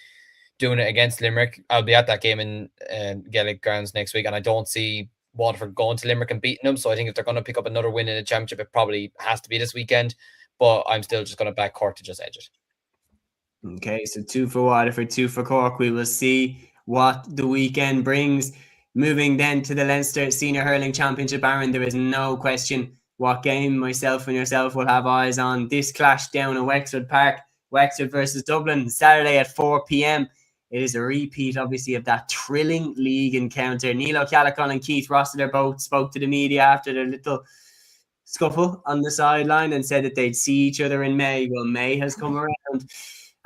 C: doing it against Limerick. I'll be at that game in Gaelic Grounds next week, and I don't see Waterford going to Limerick and beating them. So I think if they're going to pick up another win in the Championship, it probably has to be this weekend. But I'm still just going to back Cork to just edge it.
A: Okay, so 2 for Waterford, 2 for Cork. We will see what the weekend brings. Moving then to the Leinster Senior Hurling Championship, Aaron, there is no question what game myself and yourself will have eyes on. This clash down at Wexford Park, Wexford versus Dublin, Saturday at 4 p.m. It is a repeat, obviously, of that thrilling league encounter. Neil O'Callaghan and Keith Rossiter both spoke to the media after their little scuffle on the sideline and said that they'd see each other in May. Well, May has come around,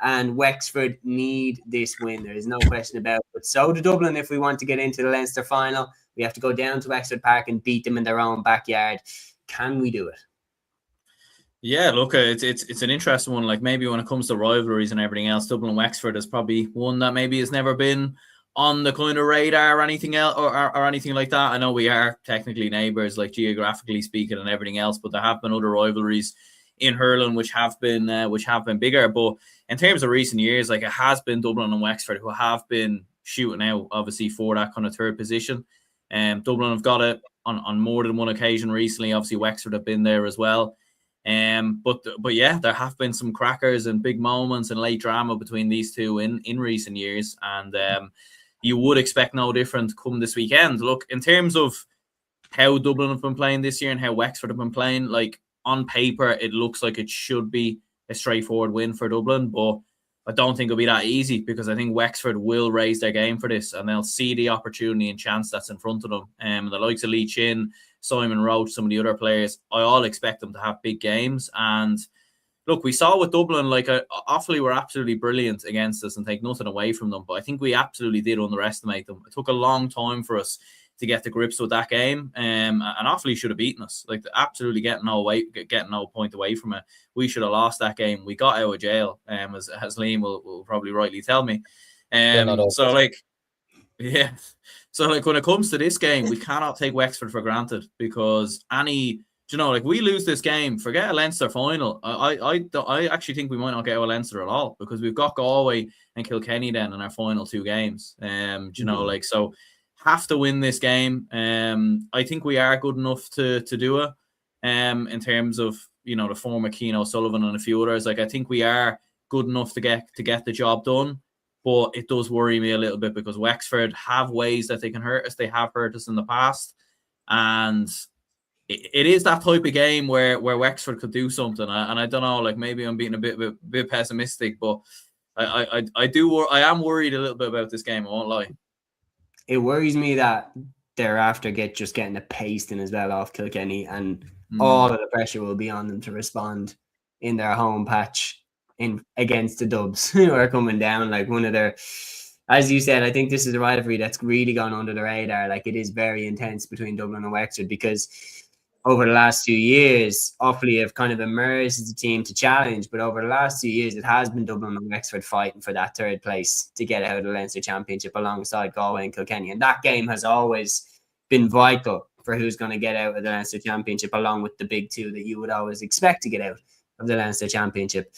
A: and Wexford need this win. There is no question about it. But so do Dublin. If we want to get into the Leinster final, we have to go down to Wexford Park and beat them in their own backyard. Can we do it?
B: Yeah, look, it's an interesting one. Like, maybe when it comes to rivalries and everything else, Dublin and Wexford is probably one that maybe has never been on the kind of radar or anything else, or anything like that. I know we are technically neighbours, like geographically speaking and everything else, but there have been other rivalries in hurling which have been bigger. But in terms of recent years, like, it has been Dublin and Wexford who have been shooting out, obviously, for that kind of third position. Dublin have got it on more than one occasion recently. Obviously, Wexford have been there as well. But yeah, there have been some crackers and big moments and late drama between these two in recent years, and you would expect no different come this weekend. Look, in terms of how Dublin have been playing this year and how Wexford have been playing, like, on paper, it looks like it should be a straightforward win for Dublin, but I don't think it'll be that easy, because I think Wexford will raise their game for this, and they'll see the opportunity and chance that's in front of them. The likes of Lee Chin, Simon Roach, some of the other players, I all expect them to have big games. And look, we saw with Dublin, like, Offaly were absolutely brilliant against us and take nothing away from them, but I think we absolutely did underestimate them. It took a long time for us to get to grips with that game, and Offaly should have beaten us. Like, absolutely getting no point away from it. We should have lost that game. We got out of jail, as Liam will probably rightly tell me. So when it comes to this game, we cannot take Wexford for granted, because we lose this game, forget a Leinster final. I actually think we might not get out of Leinster at all, because we've got Galway and Kilkenny then in our final 2 games. So have to win this game. I think we are good enough to do it. In terms of the former Keane O'Sullivan and a few others. Like, I think we are good enough to get the job done, but it does worry me a little bit because Wexford have ways that they can hurt us. They have hurt us in the past, and it is that type of game where Wexford could do something. And I don't know, like, maybe I'm being a bit pessimistic, but I am worried a little bit about this game. I won't lie.
A: It worries me that they're after getting a pasting as well off Kilkenny, and all of the pressure will be on them to respond in their home patch against the Dubs who are coming down. Like, one of their, as you said, I think this is a rivalry that's really gone under the radar. Like, it is very intense between Dublin and Wexford because over the last 2 years, Offaly have kind of emerged as a team to challenge, but over the last 2 years, it has been Dublin and Wexford fighting for that third place to get out of the Leinster Championship alongside Galway and Kilkenny. And that game has always been vital for who's going to get out of the Leinster Championship, along with the big two that you would always expect to get out of the Leinster Championship.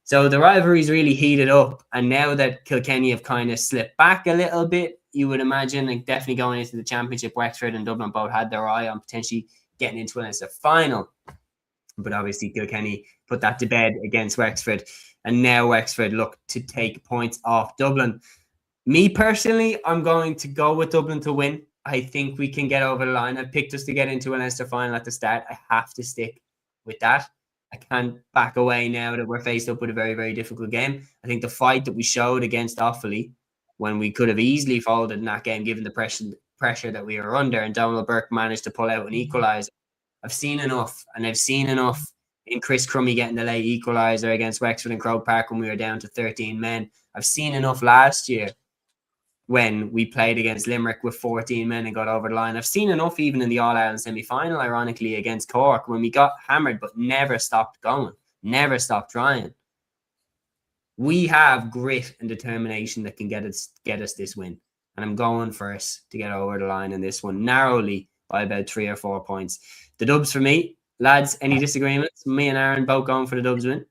A: So the rivalry's really heated up. And now that Kilkenny have kind of slipped back a little bit, you would imagine, like, definitely going into the Championship, Wexford and Dublin both had their eye on potentially getting into a Leinster final. But obviously Kilkenny put that to bed against Wexford, and now Wexford look to take points off Dublin. Me personally, I'm going to go with Dublin to win. I think we can get over the line. I picked us to get into a Leinster final at the start. I have to stick with that. I can't back away now that we're faced up with a very, very difficult game. I think the fight that we showed against Offaly, when we could have easily folded in that game given the pressure that we were under, and Donald Burke managed to pull out an equaliser. I've seen enough, and I've seen enough in Chris Crummy getting the late equaliser against Wexford and Croke Park when we were down to 13 men. I've seen enough last year when we played against Limerick with 14 men and got over the line. I've seen enough even in the All-Ireland semi-final, ironically, against Cork, when we got hammered but never stopped going, never stopped trying. We have grit and determination that can get us this win. And I'm going for us to get over the line in this one, narrowly by about 3 or 4 points. The Dubs for me. Lads, any disagreements? Me and Aaron both going for the Dubs win?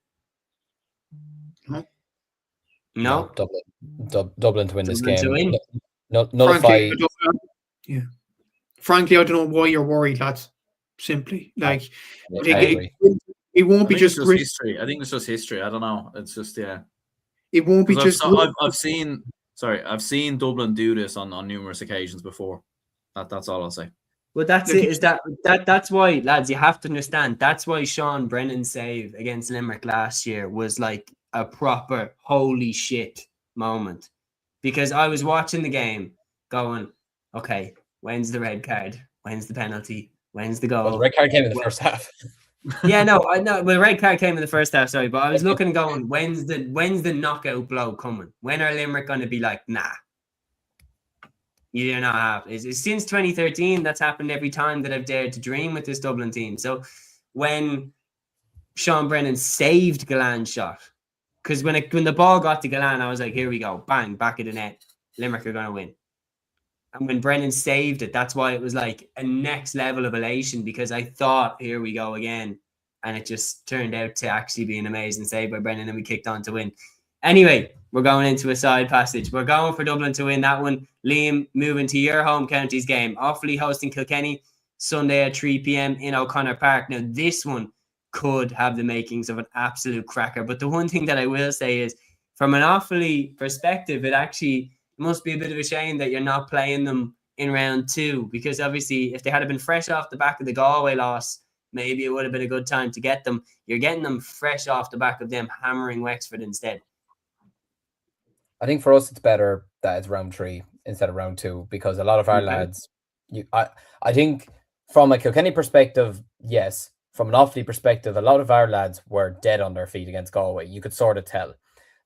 A: No?
C: Dublin to win this game.
A: To win.
C: Nullify.
D: Frankly, I don't know why you're worried, lads. Simply. Like,
C: it
D: won't be just
B: history. I think it's just history. I don't know. It's just, yeah.
D: It won't be just...
B: I've seen Dublin do this on numerous occasions before. That's all I'll say.
A: Well, that's it. That's why, lads, you have to understand. That's why Sean Brennan's save against Limerick last year was like a proper holy shit moment, because I was watching the game going, okay, when's the red card? When's the penalty? When's the goal?
C: Well, the red card came in the first half.
A: Yeah, no, I know. Well, the red card came in the first half, sorry, but I was looking and going, when's the knockout blow coming? When are Limerick going to be like, nah? You do not have. It's since 2013 that's happened every time that I've dared to dream with this Dublin team. So when Sean Brennan saved Galan's shot, because when the ball got to Galan, I was like, here we go, bang, back of the net, Limerick are going to win. And when Brennan saved it, that's why it was like a next level of elation, because I thought, here we go again. And it just turned out to actually be an amazing save by Brennan, and we kicked on to win. Anyway, we're going into a side passage. We're going for Dublin to win that one. Liam, moving to your home counties game. Offaly hosting Kilkenny Sunday at 3 p.m. in O'Connor Park. Now, this one could have the makings of an absolute cracker. But the one thing that I will say is, from an Offaly perspective, it must be a bit of a shame that you're not playing them in round 2, because obviously if they had been fresh off the back of the Galway loss, maybe it would have been a good time to get them. You're getting them fresh off the back of them hammering Wexford instead.
C: I think for us it's better that it's round 3 instead of round 2, because a lot of our lads, I think from a Kilkenny perspective, yes. From an Offaly perspective, a lot of our lads were dead on their feet against Galway. You could sort of tell.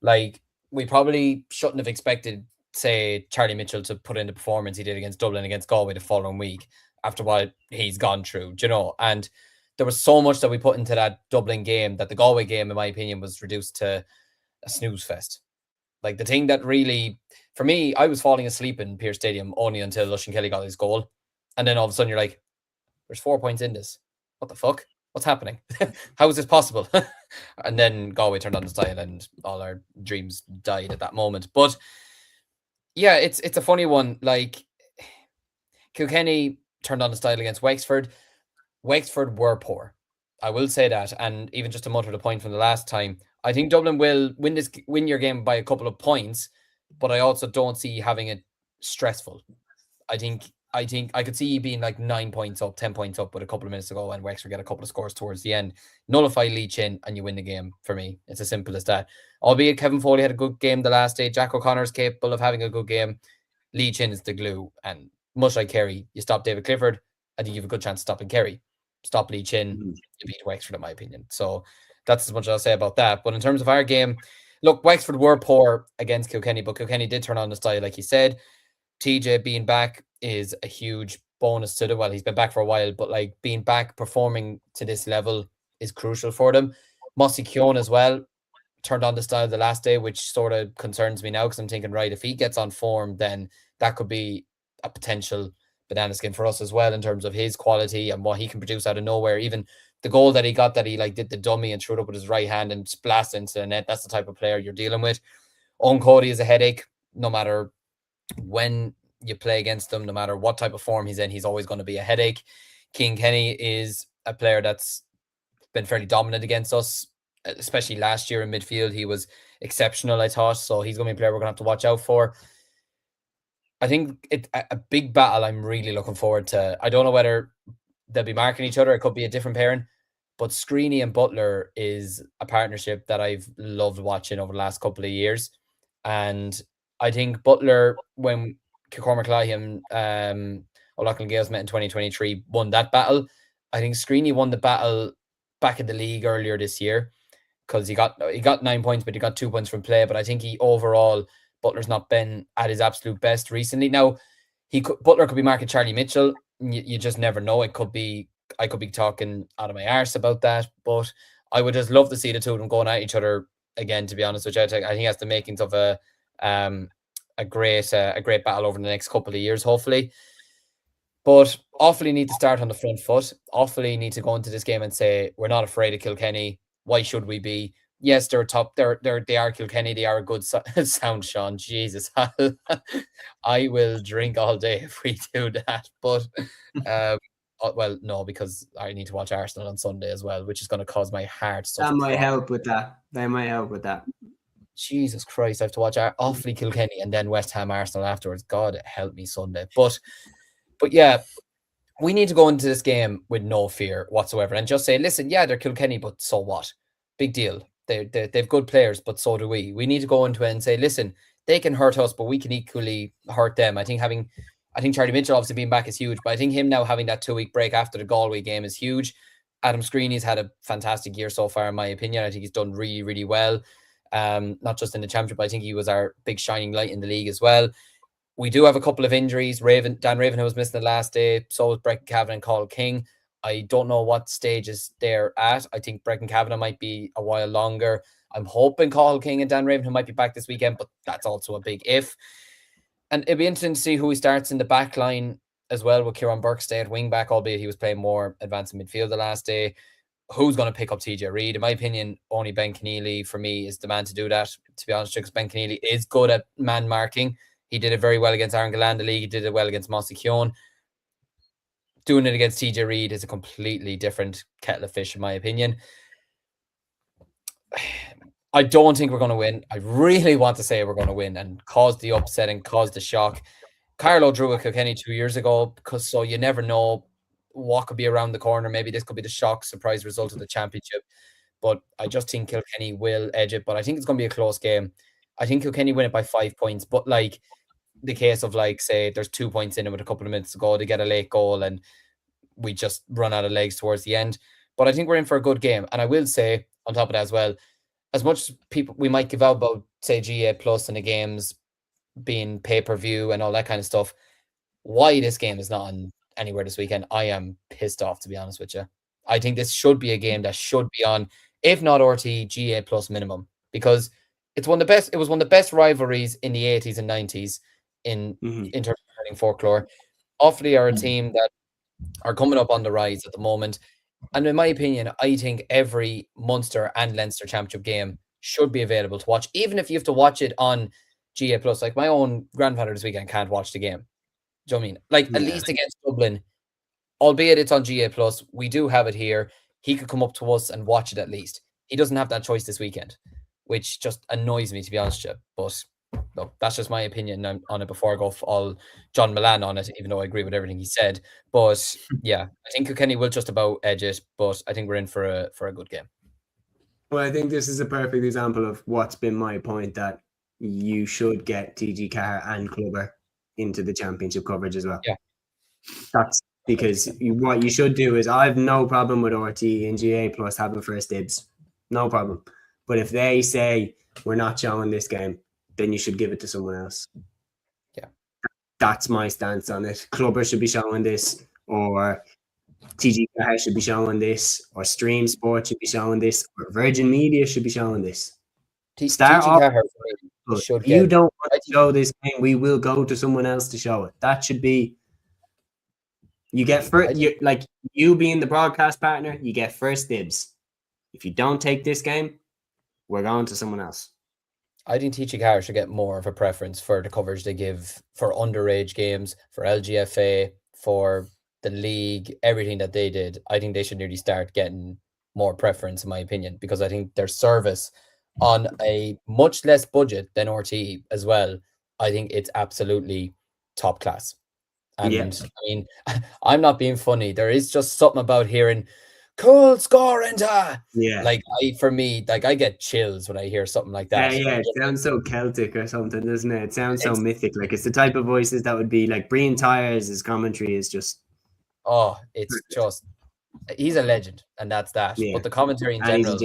C: Like, we probably shouldn't have expected, say, Charlie Mitchell to put in the performance he did against Dublin, against Galway the following week, after what he's gone through, you know. And there was so much that we put into that Dublin game that the Galway game, in my opinion, was reduced to a snooze fest. Like, the thing that really, for me, I was falling asleep in Pearse Stadium only until Lushan Kelly got his goal. And then all of a sudden you're like, there's 4 points in this. What the fuck? What's happening? How is this possible? And then Galway turned on the style and all our dreams died at that moment. But yeah, it's a funny one. Like, Kilkenny turned on the style against Wexford. Wexford were poor. I will say that, and even just to mutter the point from the last time, I think Dublin will win your game by a couple of points, but I also don't see having it stressful. I think I could see you being like 9 points up, 10 points up with a couple of minutes to go, and Wexford get a couple of scores towards the end, nullify Leach in, and you win the game. For me, it's as simple as that. Albeit Kevin Foley had a good game the last day. Jack O'Connor's capable of having a good game. Leach in is the glue, and much like Kerry, you stop David Clifford, I think you have a good chance of stopping Kerry. Stop Leach in, you beat Wexford, in my opinion. So that's as much as I'll say about that. But in terms of our game, look, Wexford were poor against Kilkenny, but Kilkenny did turn on the style, like you said. TJ being back is a huge bonus to the, well, he's been back for a while, but like being back performing to this level is crucial for them. Mossy Keown as well turned on the style the last day, which sort of concerns me now, because I'm thinking, right, if he gets on form, then that could be a potential banana skin for us as well in terms of his quality and what he can produce out of nowhere. Even the goal that he got, that he like did the dummy and threw it up with his right hand and just blasted into the net, that's the type of player you're dealing with. Owen Cody is a headache, no matter when you play against them, no matter what type of form he's in, he's always going to be a headache. King Kenny is a player that's been fairly dominant against us, especially last year in midfield. He was exceptional, I thought, so he's going to be a player we're going to have to watch out for. I think it's a big battle I'm really looking forward to. I don't know whether they'll be marking each other. It could be a different pairing, but Screeney and Butler is a partnership that I've loved watching over the last couple of years. And I think Butler, when Cormac Lahiam O'Loughlin Gales met in 2023, won that battle. I think Screeney won the battle back in the league earlier this year, because he got 9 points, but he got 2 points from play. But I think overall, Butler's not been at his absolute best recently. Now, Butler could be marking Charlie Mitchell. You just never know. I could be talking out of my arse about that, but I would just love to see the two of them going at each other again, to be honest with you. I think that's the makings of a great battle over the next couple of years, hopefully. But Offaly need to start on the front foot. Offaly need to go into this game and say, we're not afraid of Kilkenny. Why should we be? Yes, they're top. They are Kilkenny. They are a good sound, Sean. Jesus, I will drink all day if we do that. But well, no, because I need to watch Arsenal on Sunday as well, which is going to cause my heart.
A: That might help with that.
C: Jesus Christ, I have to watch Offaly Kilkenny and then West Ham Arsenal afterwards. God help me Sunday. But yeah, we need to go into this game with no fear whatsoever and just say, listen, yeah, they're Kilkenny, but so what? Big deal. They've good players, but so do we. We need to go into it and say, listen, they can hurt us, but we can equally hurt them. I think Charlie Mitchell obviously being back is huge, but I think him now having that 2-week break after the Galway game is huge. Adam Screeney's had a fantastic year so far, in my opinion. I think he's done really, really well. Not just in the championship, but I think he was our big shining light in the league as well. We do have a couple of injuries. Dan Raven, who was missing the last day, so was Brecon Kavanagh and Carl King. I don't know what stages they're at. I think Brecon Kavanagh might be a while longer. I'm hoping Carl King and Dan Raven, who might be back this weekend, but that's also a big if. And it'd be interesting to see who he starts in the back line as well, with Kieran Burke stay at wing back, albeit he was playing more advanced in midfield the last day. Who's going to pick up TJ Reid? In my opinion, only Ben Keneally for me is the man to do that, to be honest, because Ben Keneally is good at man marking. He did it very well against Aaron Galland the league. He did it well against Mossy Keown. Doing it against TJ Reid is a completely different kettle of fish, in my opinion. I don't think we're going to win. I really want to say we're going to win and cause the upset and cause the shock. Carlo drew a Kilkenny 2 years ago, because so you never know what could be around the corner. Maybe this could be the shock surprise result of the championship. But I just think Kilkenny will edge it. But I think it's going to be a close game. I think Kilkenny win it by 5 points. But like the case of, like, say, there's 2 points in it with a couple of minutes to go, to get a late goal and we just run out of legs towards the end. But I think we're in for a good game. And I will say, on top of that as well, as much as people we might give out about, say, GA Plus and the games being pay-per-view and all that kind of stuff, why this game is not on anywhere this weekend, I am pissed off, to be honest with you. I think this should be a game that should be on, if not RT, GA Plus minimum, because it's one of the best. It was one of the best rivalries in the 80s and 90s in terms of hurling folklore. Offaly are a team that are coming up on the rise at the moment. And in my opinion, I think every Munster and Leinster championship game should be available to watch, even if you have to watch it on GA Plus. Like, my own grandfather this weekend can't watch the game. Do you know what I mean? Like, at least against Dublin, albeit it's on GA Plus, we do have it here. he could come up to us and watch it at least. He doesn't have that choice this weekend, which just annoys me, to be honest with you. But no, that's just my opinion on it before I go all John Milan on it, even though I agree with everything he said. But yeah, I think Kilkenny will just about edge it, but I think we're in for a good game.
A: Well, I think this is a perfect example of what's been my point, that you should get TG Carr and Clubber into the championship coverage as well.
C: Yeah.
A: That's because what you should do is, I have no problem with RT and GA Plus having first dibs. No problem. But if they say we're not showing this game, then you should give it to someone else.
C: Yeah.
A: That's my stance on it. Clubber should be showing this, or TG Carr should be showing this, or Stream Sport should be showing this, or Virgin Media should be showing this. Start off, if you don't want to show this game, we will go to someone else to show it. That should be, you get first, you being the broadcast partner, you get first dibs. If you don't take this game, we're going to someone else.
C: I think TG Carr should get more of a preference for the coverage they give for underage games, for LGFA, for the league, everything that they did. I think they should nearly start getting more preference, in my opinion, because I think their service on a much less budget than RT as well, I think it's absolutely top class. And I mean, I'm not being funny. There is just something about hearing cool scoring. Like for me, like I get chills when I hear something like that.
A: It sounds so Celtic or something, doesn't it? It sounds so mythic. Like, it's the type of voices that would be like Brian Tyres' commentary is just,
C: oh, it's just, he's a legend, and that's that. But the commentary in general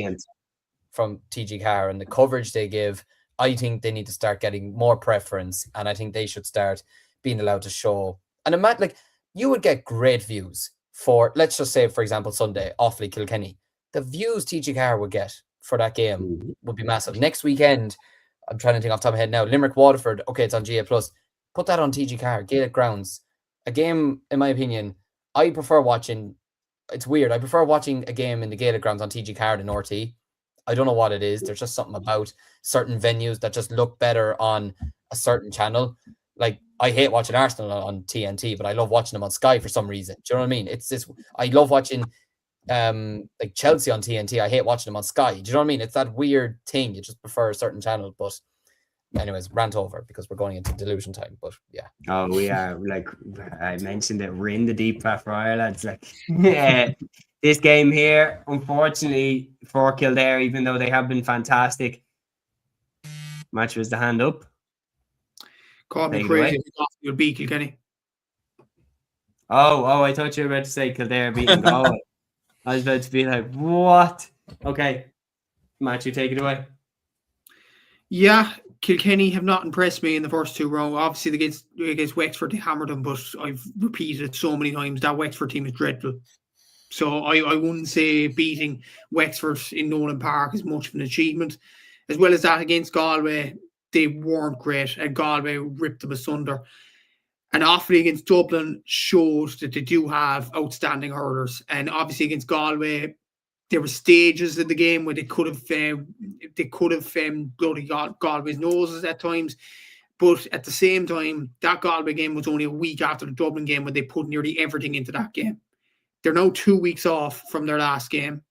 C: from TG Carr and the coverage they give, I think they need to start getting more preference, and I think they should start being allowed to show. And imagine, like, you would get great views for, let's just say, for example, Sunday, Offaly Kilkenny. The views TG Carr would get for that game would be massive. Next weekend, I'm trying to think off the top of my head now, Limerick Waterford, okay, it's on GA Plus. Put that on TG Carr, Gaelic Grounds. A game, in my opinion, I prefer watching, it's weird, I prefer watching a game in the Gaelic Grounds on TG Carr than RT. I don't know what it is. There's just something about certain venues that just look better on a certain channel. Like, I hate watching Arsenal on TNT, but I love watching them on Sky for some reason. Do you know what I mean? It's this. I love watching like Chelsea on TNT. I hate watching them on Sky. Do you know what I mean? It's that weird thing. You just prefer a certain channel. But anyways, rant over because we're going into delusion time. But yeah.
A: Oh, we are. Like I mentioned it, we're in the deep fat fryer, lads. Like, yeah. This game here, unfortunately, for Kildare, even though they have been fantastic, match was the hand up.
D: Caught me crazy. You'll beat Kilkenny.
A: Oh, I thought you were about to say Kildare beating Galway. I was about to be like, what? Okay. Matt, you take it away.
D: Yeah, Kilkenny have not impressed me in the first two rounds. Obviously, against Wexford, they hammered them, but I've repeated it so many times. That Wexford team is dreadful. So I wouldn't say beating Wexford in Nolan Park is much of an achievement. As well as that, against Galway, they weren't great, and Galway ripped them asunder. And Offaly against Dublin shows that they do have outstanding hurlers. And obviously against Galway, there were stages in the game where they could have bloody Galway's noses at times. But at the same time, that Galway game was only a week after the Dublin game when they put nearly everything into that game. They're now 2 weeks off from their last game.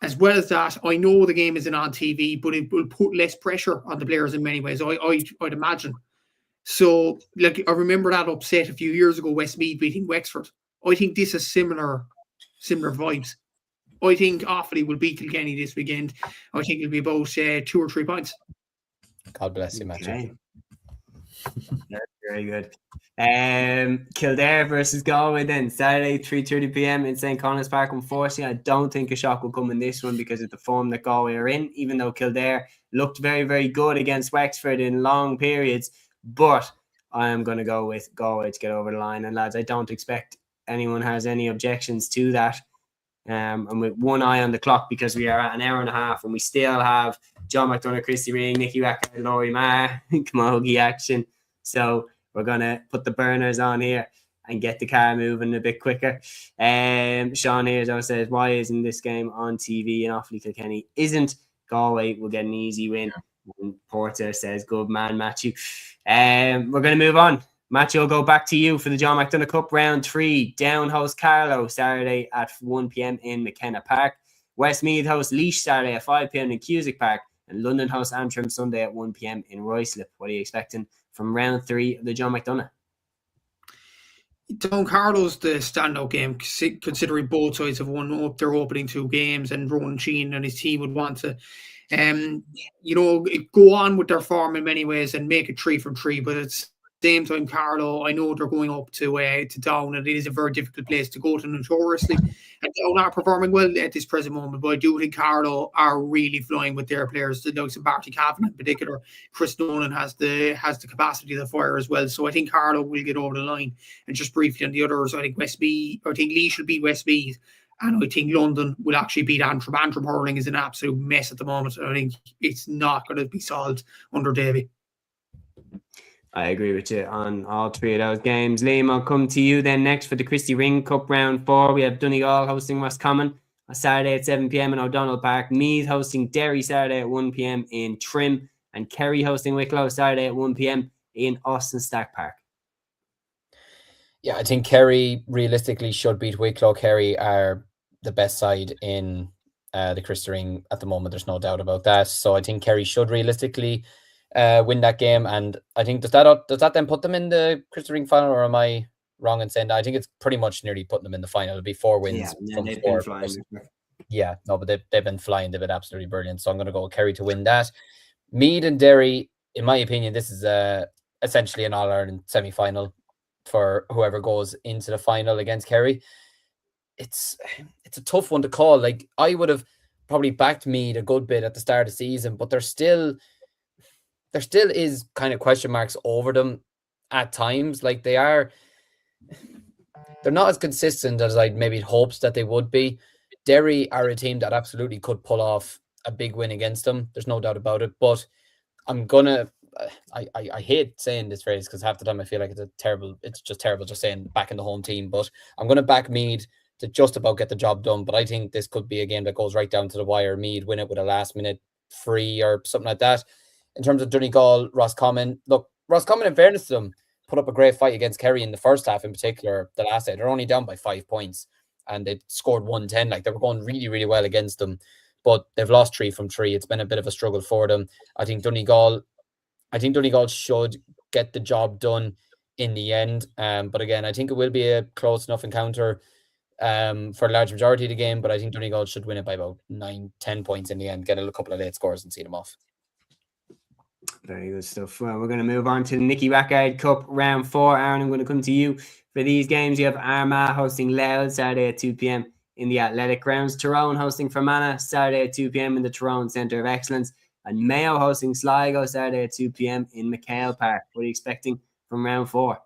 D: As well as that, I know the game isn't on TV, but it will put less pressure on the players in many ways, I'd imagine. So, like, I remember that upset a few years ago, Westmeath beating Wexford. I think this is similar vibes. I think Offaly will beat Kilkenny this weekend. I think it'll be about 2 or 3 points.
C: God bless you, Matthew.
A: Okay. Very good. Kildare versus Galway then, Saturday, 3:30 p.m. in St. Connor's Park. Unfortunately, I don't think a shock will come in this one because of the form that Galway are in, even though Kildare looked very, very good against Wexford in long periods. But I am going to go with Galway to get over the line. And lads, I don't expect anyone has any objections to that. And with one eye on the clock, because we are at an hour and a half and we still have John McDonagh, Christy Ring, Nickey, Rackard, Lory, Camogie action. So we're going to put the burners on here and get the car moving a bit quicker. Sean here says, why isn't this game on TV? And Offaly Kilkenny isn't. Galway will get an easy win. And Porter says, good man, Matthew. We're going to move on. Matthew, I'll go back to you for the John McDonagh Cup round 3. Down host Carlow Saturday at 1 p.m. in McKenna Park. Westmeath host Laois Saturday at 5 p.m. in Cusack Park, and London host Antrim Sunday at 1 p.m. in Ruislip. What are you expecting from round 3 of the John McDonagh?
D: Don Carlo's the standout game, considering both sides have won up their opening 2 games, and Ronan Sheehan and his team would want to, go on with their form in many ways and make it 3 from 3. But at the same time, Carlo, I know they're going up to Down, and it is a very difficult place to go to notoriously. And Down are performing well at this present moment, but I do think Carlo are really flying with their players. The likes of Barty Cavan in particular, Chris Nolan has the capacity to fire as well. So I think Carlo will get over the line. And just briefly on the others, I think Laois will beat Westmeath. And I think London will actually beat Antrim. Antrim hurling is an absolute mess at the moment. I think it's not going to be solved under Davy.
A: I agree with you on all 3 of those games. Liam, I'll come to you then next for the Christy Ring Cup round 4. We have Donegal hosting Roscommon on Saturday at 7 p.m. in O'Donnell Park. Meath hosting Derry Saturday at 1 p.m. in Trim. And Kerry hosting Wicklow Saturday at 1 p.m. in Austin Stack Park.
C: Yeah, I think Kerry realistically should beat Wicklow. Kerry are the best side in the Christy Ring at the moment. There's no doubt about that. So I think Kerry should realistically win that game. And I think does that then put them in the Christy Ring final, or am I wrong in saying that? I think it's pretty much nearly putting them in the final. It'll be 4 wins from 4. Yeah, no, but they've been flying. They've been absolutely brilliant. So I'm going to go with Kerry to win that. Meath and Derry, in my opinion, this is essentially an All-Ireland semi-final for whoever goes into the final against Kerry. It's a tough one to call. Like, I would have probably backed Meath a good bit at the start of the season, but there still is kind of question marks over them at times. Like, they're not as consistent as I'd maybe hoped that they would be. Derry are a team that absolutely could pull off a big win against them. There's no doubt about it. But I'm gonna I hate saying this phrase because half the time I feel like it's just terrible just saying backing the home team. But I'm gonna back Meath to just about get the job done. But I think this could be a game that goes right down to the wire. Meath win it with a last minute free or something like that. In terms of Donegal, Roscommon, look, Roscommon, in fairness to them, put up a great fight against Kerry in the first half, in particular, the last day. They're only down by 5 points and they scored 110. Like, they were going really, really well against them, but they've lost 3 from 3. It's been a bit of a struggle for them. I think Donegal should get the job done in the end. But again, I think it will be a close enough encounter for a large majority of the game, but I think Donegal should win it by about 9-10 points in the end, get a couple of late scores and see them off.
A: Very good stuff. Well, we're going to move on to the Nickey Rackard Cup round 4. Aaron, I'm going to come to you for these games. You have Armagh hosting Louth Saturday at 2 p.m. in the Athletic Grounds. Tyrone hosting Fermanagh Saturday at 2 p.m. in the Tyrone Centre of Excellence. And Mayo hosting Sligo Saturday at 2 p.m. in McHale Park. What are you expecting from round 4?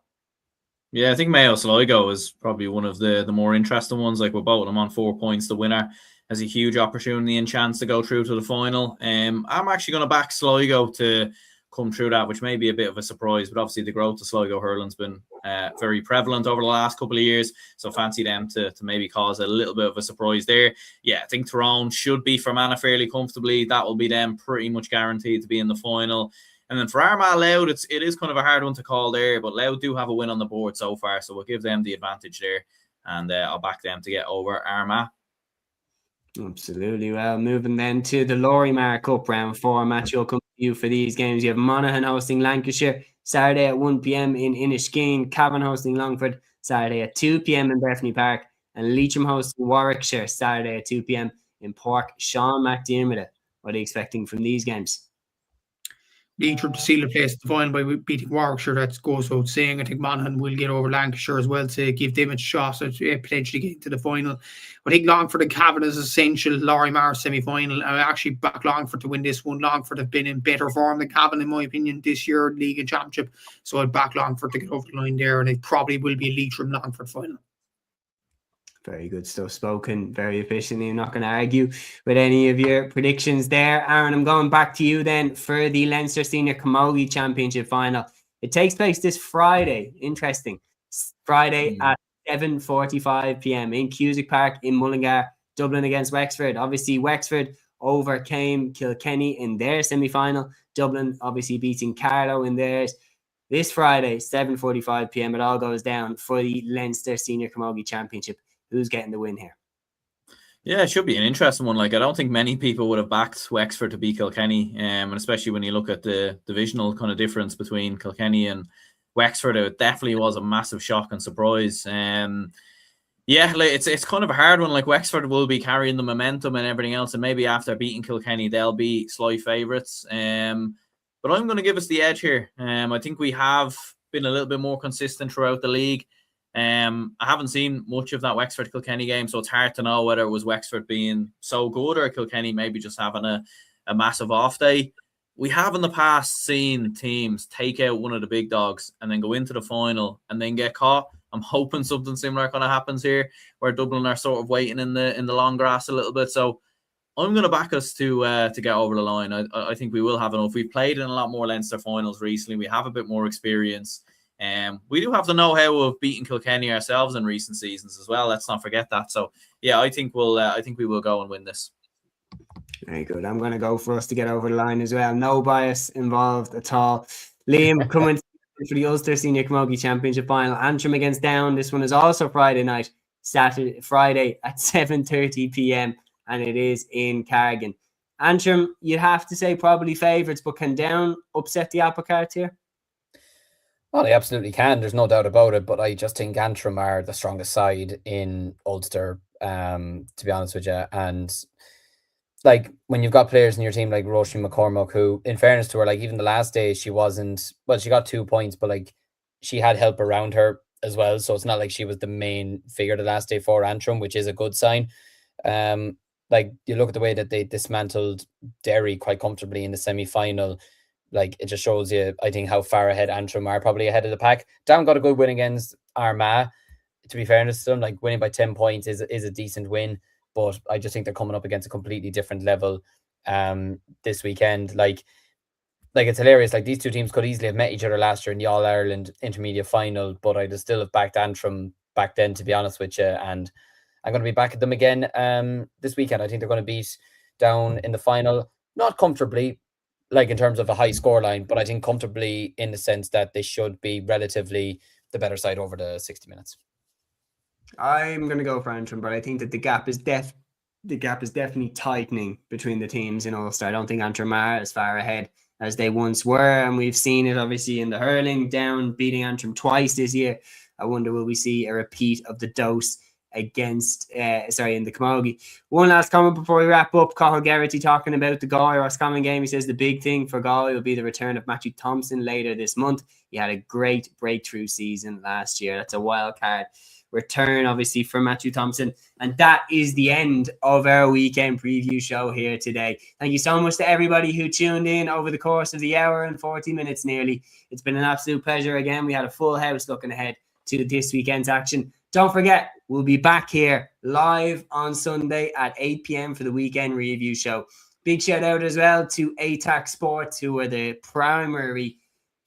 B: Yeah, I think Mayo Sligo is probably one of the more interesting ones. Like, with both of them on 4 points, the winner has a huge opportunity and chance to go through to the final. I'm actually going to back Sligo to come through that, which may be a bit of a surprise, but obviously the growth of Sligo hurling's been very prevalent over the last couple of years, so fancy them to maybe cause a little bit of a surprise there. Yeah, I think Tyrone should be Fermanagh fairly comfortably. That will be them pretty much guaranteed to be in the final. And then for Armagh Louth, it is kind of a hard one to call there, but Louth do have a win on the board so far, so we'll give them the advantage there, and I'll back them to get over Armagh.
A: Absolutely. Well, moving then to the Lory Cup round 4. Match will come to you for these games. You have Monaghan hosting Lancashire Saturday at 1 p.m. in Inniskeen. Cavan hosting Longford Saturday at 2 p.m. in Bethany Park. And Leitrim hosting Warwickshire Saturday at 2 p.m. in Pork. Sean McDermott, what are you expecting from these games?
D: Leitrim to seal the place at the final by beating Warwickshire. That goes without saying. I think Monaghan will get over Lancashire as well to give them a shot at potentially getting to the final. I think Longford and Cavan is essential. Lory semi-final. I actually back Longford to win this one. Longford have been in better form than Cavan, in my opinion, this year, League and Championship. So I'd back Longford to get over the line there, and it probably will be a Leitrim-Longford final.
A: Very good stuff spoken, very efficiently. I'm not going to argue with any of your predictions there. Aaron, I'm going back to you then for the Leinster Senior Camogie Championship final. It takes place this Friday. Interesting. Friday at 7:45 p.m. in Cusack Park in Mullingar, Dublin against Wexford. Obviously, Wexford overcame Kilkenny in their semi-final. Dublin obviously beating Carlow in theirs. This Friday, 7:45 p.m. it all goes down for the Leinster Senior Camogie Championship. Who's getting the win here?
B: Yeah, it should be an interesting one. Like, I don't think many people would have backed Wexford to beat Kilkenny, and especially when you look at the divisional kind of difference between Kilkenny and Wexford, it definitely was a massive shock and surprise. Yeah, like, it's kind of a hard one. Like, Wexford will be carrying the momentum and everything else, and maybe after beating Kilkenny, they'll be slight favourites. But I'm going to give us the edge here. I think we have been a little bit more consistent throughout the league. I haven't seen much of that Wexford Kilkenny game, so it's hard to know whether it was Wexford being so good or Kilkenny maybe just having a massive off day. We have in the past seen teams take out one of the big dogs and then go into the final and then get caught. I'm hoping something similar kind of happens here, where Dublin are sort of waiting in the long grass a little bit. So I'm going to back us to get over the line. I think we will have enough. We've played in a lot more Leinster finals recently. We have a bit more experience. We do have the know-how of beating Kilkenny ourselves in recent seasons as well. Let's not forget that. So yeah, I think we will go and win this.
A: Very good. I'm going to go for us to get over the line as well. No bias involved at all. Liam, coming for the Ulster Senior Camogie Championship Final. Antrim against Down. This one is also Friday night, Friday at 7:30 p.m. and it is in Carrigan. Antrim, you'd have to say probably favourites, but can Down upset the apple cart here?
C: Well, they absolutely can. There's no doubt about it. But I just think Antrim are the strongest side in Ulster, to be honest with you. And like, when you've got players in your team like Roisin McCormack, who, in fairness to her, like, even the last day, she got 2 points, but like, she had help around her as well. So it's not like she was the main figure the last day for Antrim, which is a good sign. Like, you look at the way that they dismantled Derry quite comfortably in the semi-final. Like, it just shows you, I think, how far ahead Antrim are, probably ahead of the pack. Down got a good win against Armagh. To be fairness to them, like, winning by 10 points is a decent win, but I just think they're coming up against a completely different level this weekend. Like it's hilarious. Like, these two teams could easily have met each other last year in the All-Ireland Intermediate Final, but I'd still have backed Antrim back then, to be honest with you, and I'm going to be back at them again this weekend. I think they're going to beat Down in the final, not comfortably, like in terms of a high scoreline, but I think comfortably in the sense that they should be relatively the better side over the 60 minutes.
A: I'm going to go for Antrim, but I think that the gap is definitely tightening between the teams in Ulster. I don't think Antrim are as far ahead as they once were, and we've seen it obviously in the hurling, Down beating Antrim twice this year. I wonder, will we see a repeat of the dose against in the Camogie? One last comment before we wrap up. Cathal Geraghty talking about the Galway Roscommon game. He says the big thing for Galway will be the return of Matthew Thompson later this month. He had a great breakthrough season last year. That's a wild card return, obviously, for Matthew Thompson. And that is the end of our weekend preview show here today. Thank you so much to everybody who tuned in over the course of the hour and 40 minutes nearly. It's been an absolute pleasure. Again, we had a full house looking ahead to this weekend's action. Don't forget, we'll be back here live on Sunday at 8 p.m. for the weekend review show. Big shout out as well to ATAC Sports, who are the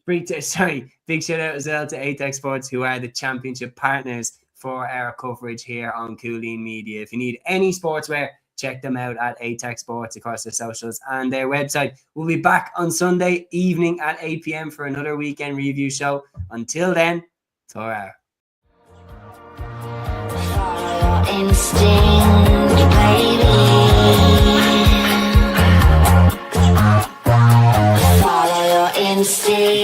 A: big shout out as well to ATAC Sports, who are the championship partners for our coverage here on Cúilín Media. If you need any sportswear, check them out at ATAC Sports across their socials and their website. We'll be back on Sunday evening at 8 p.m. for another weekend review show. Until then, ta-ra.
E: Instinct, baby. Follow your instinct.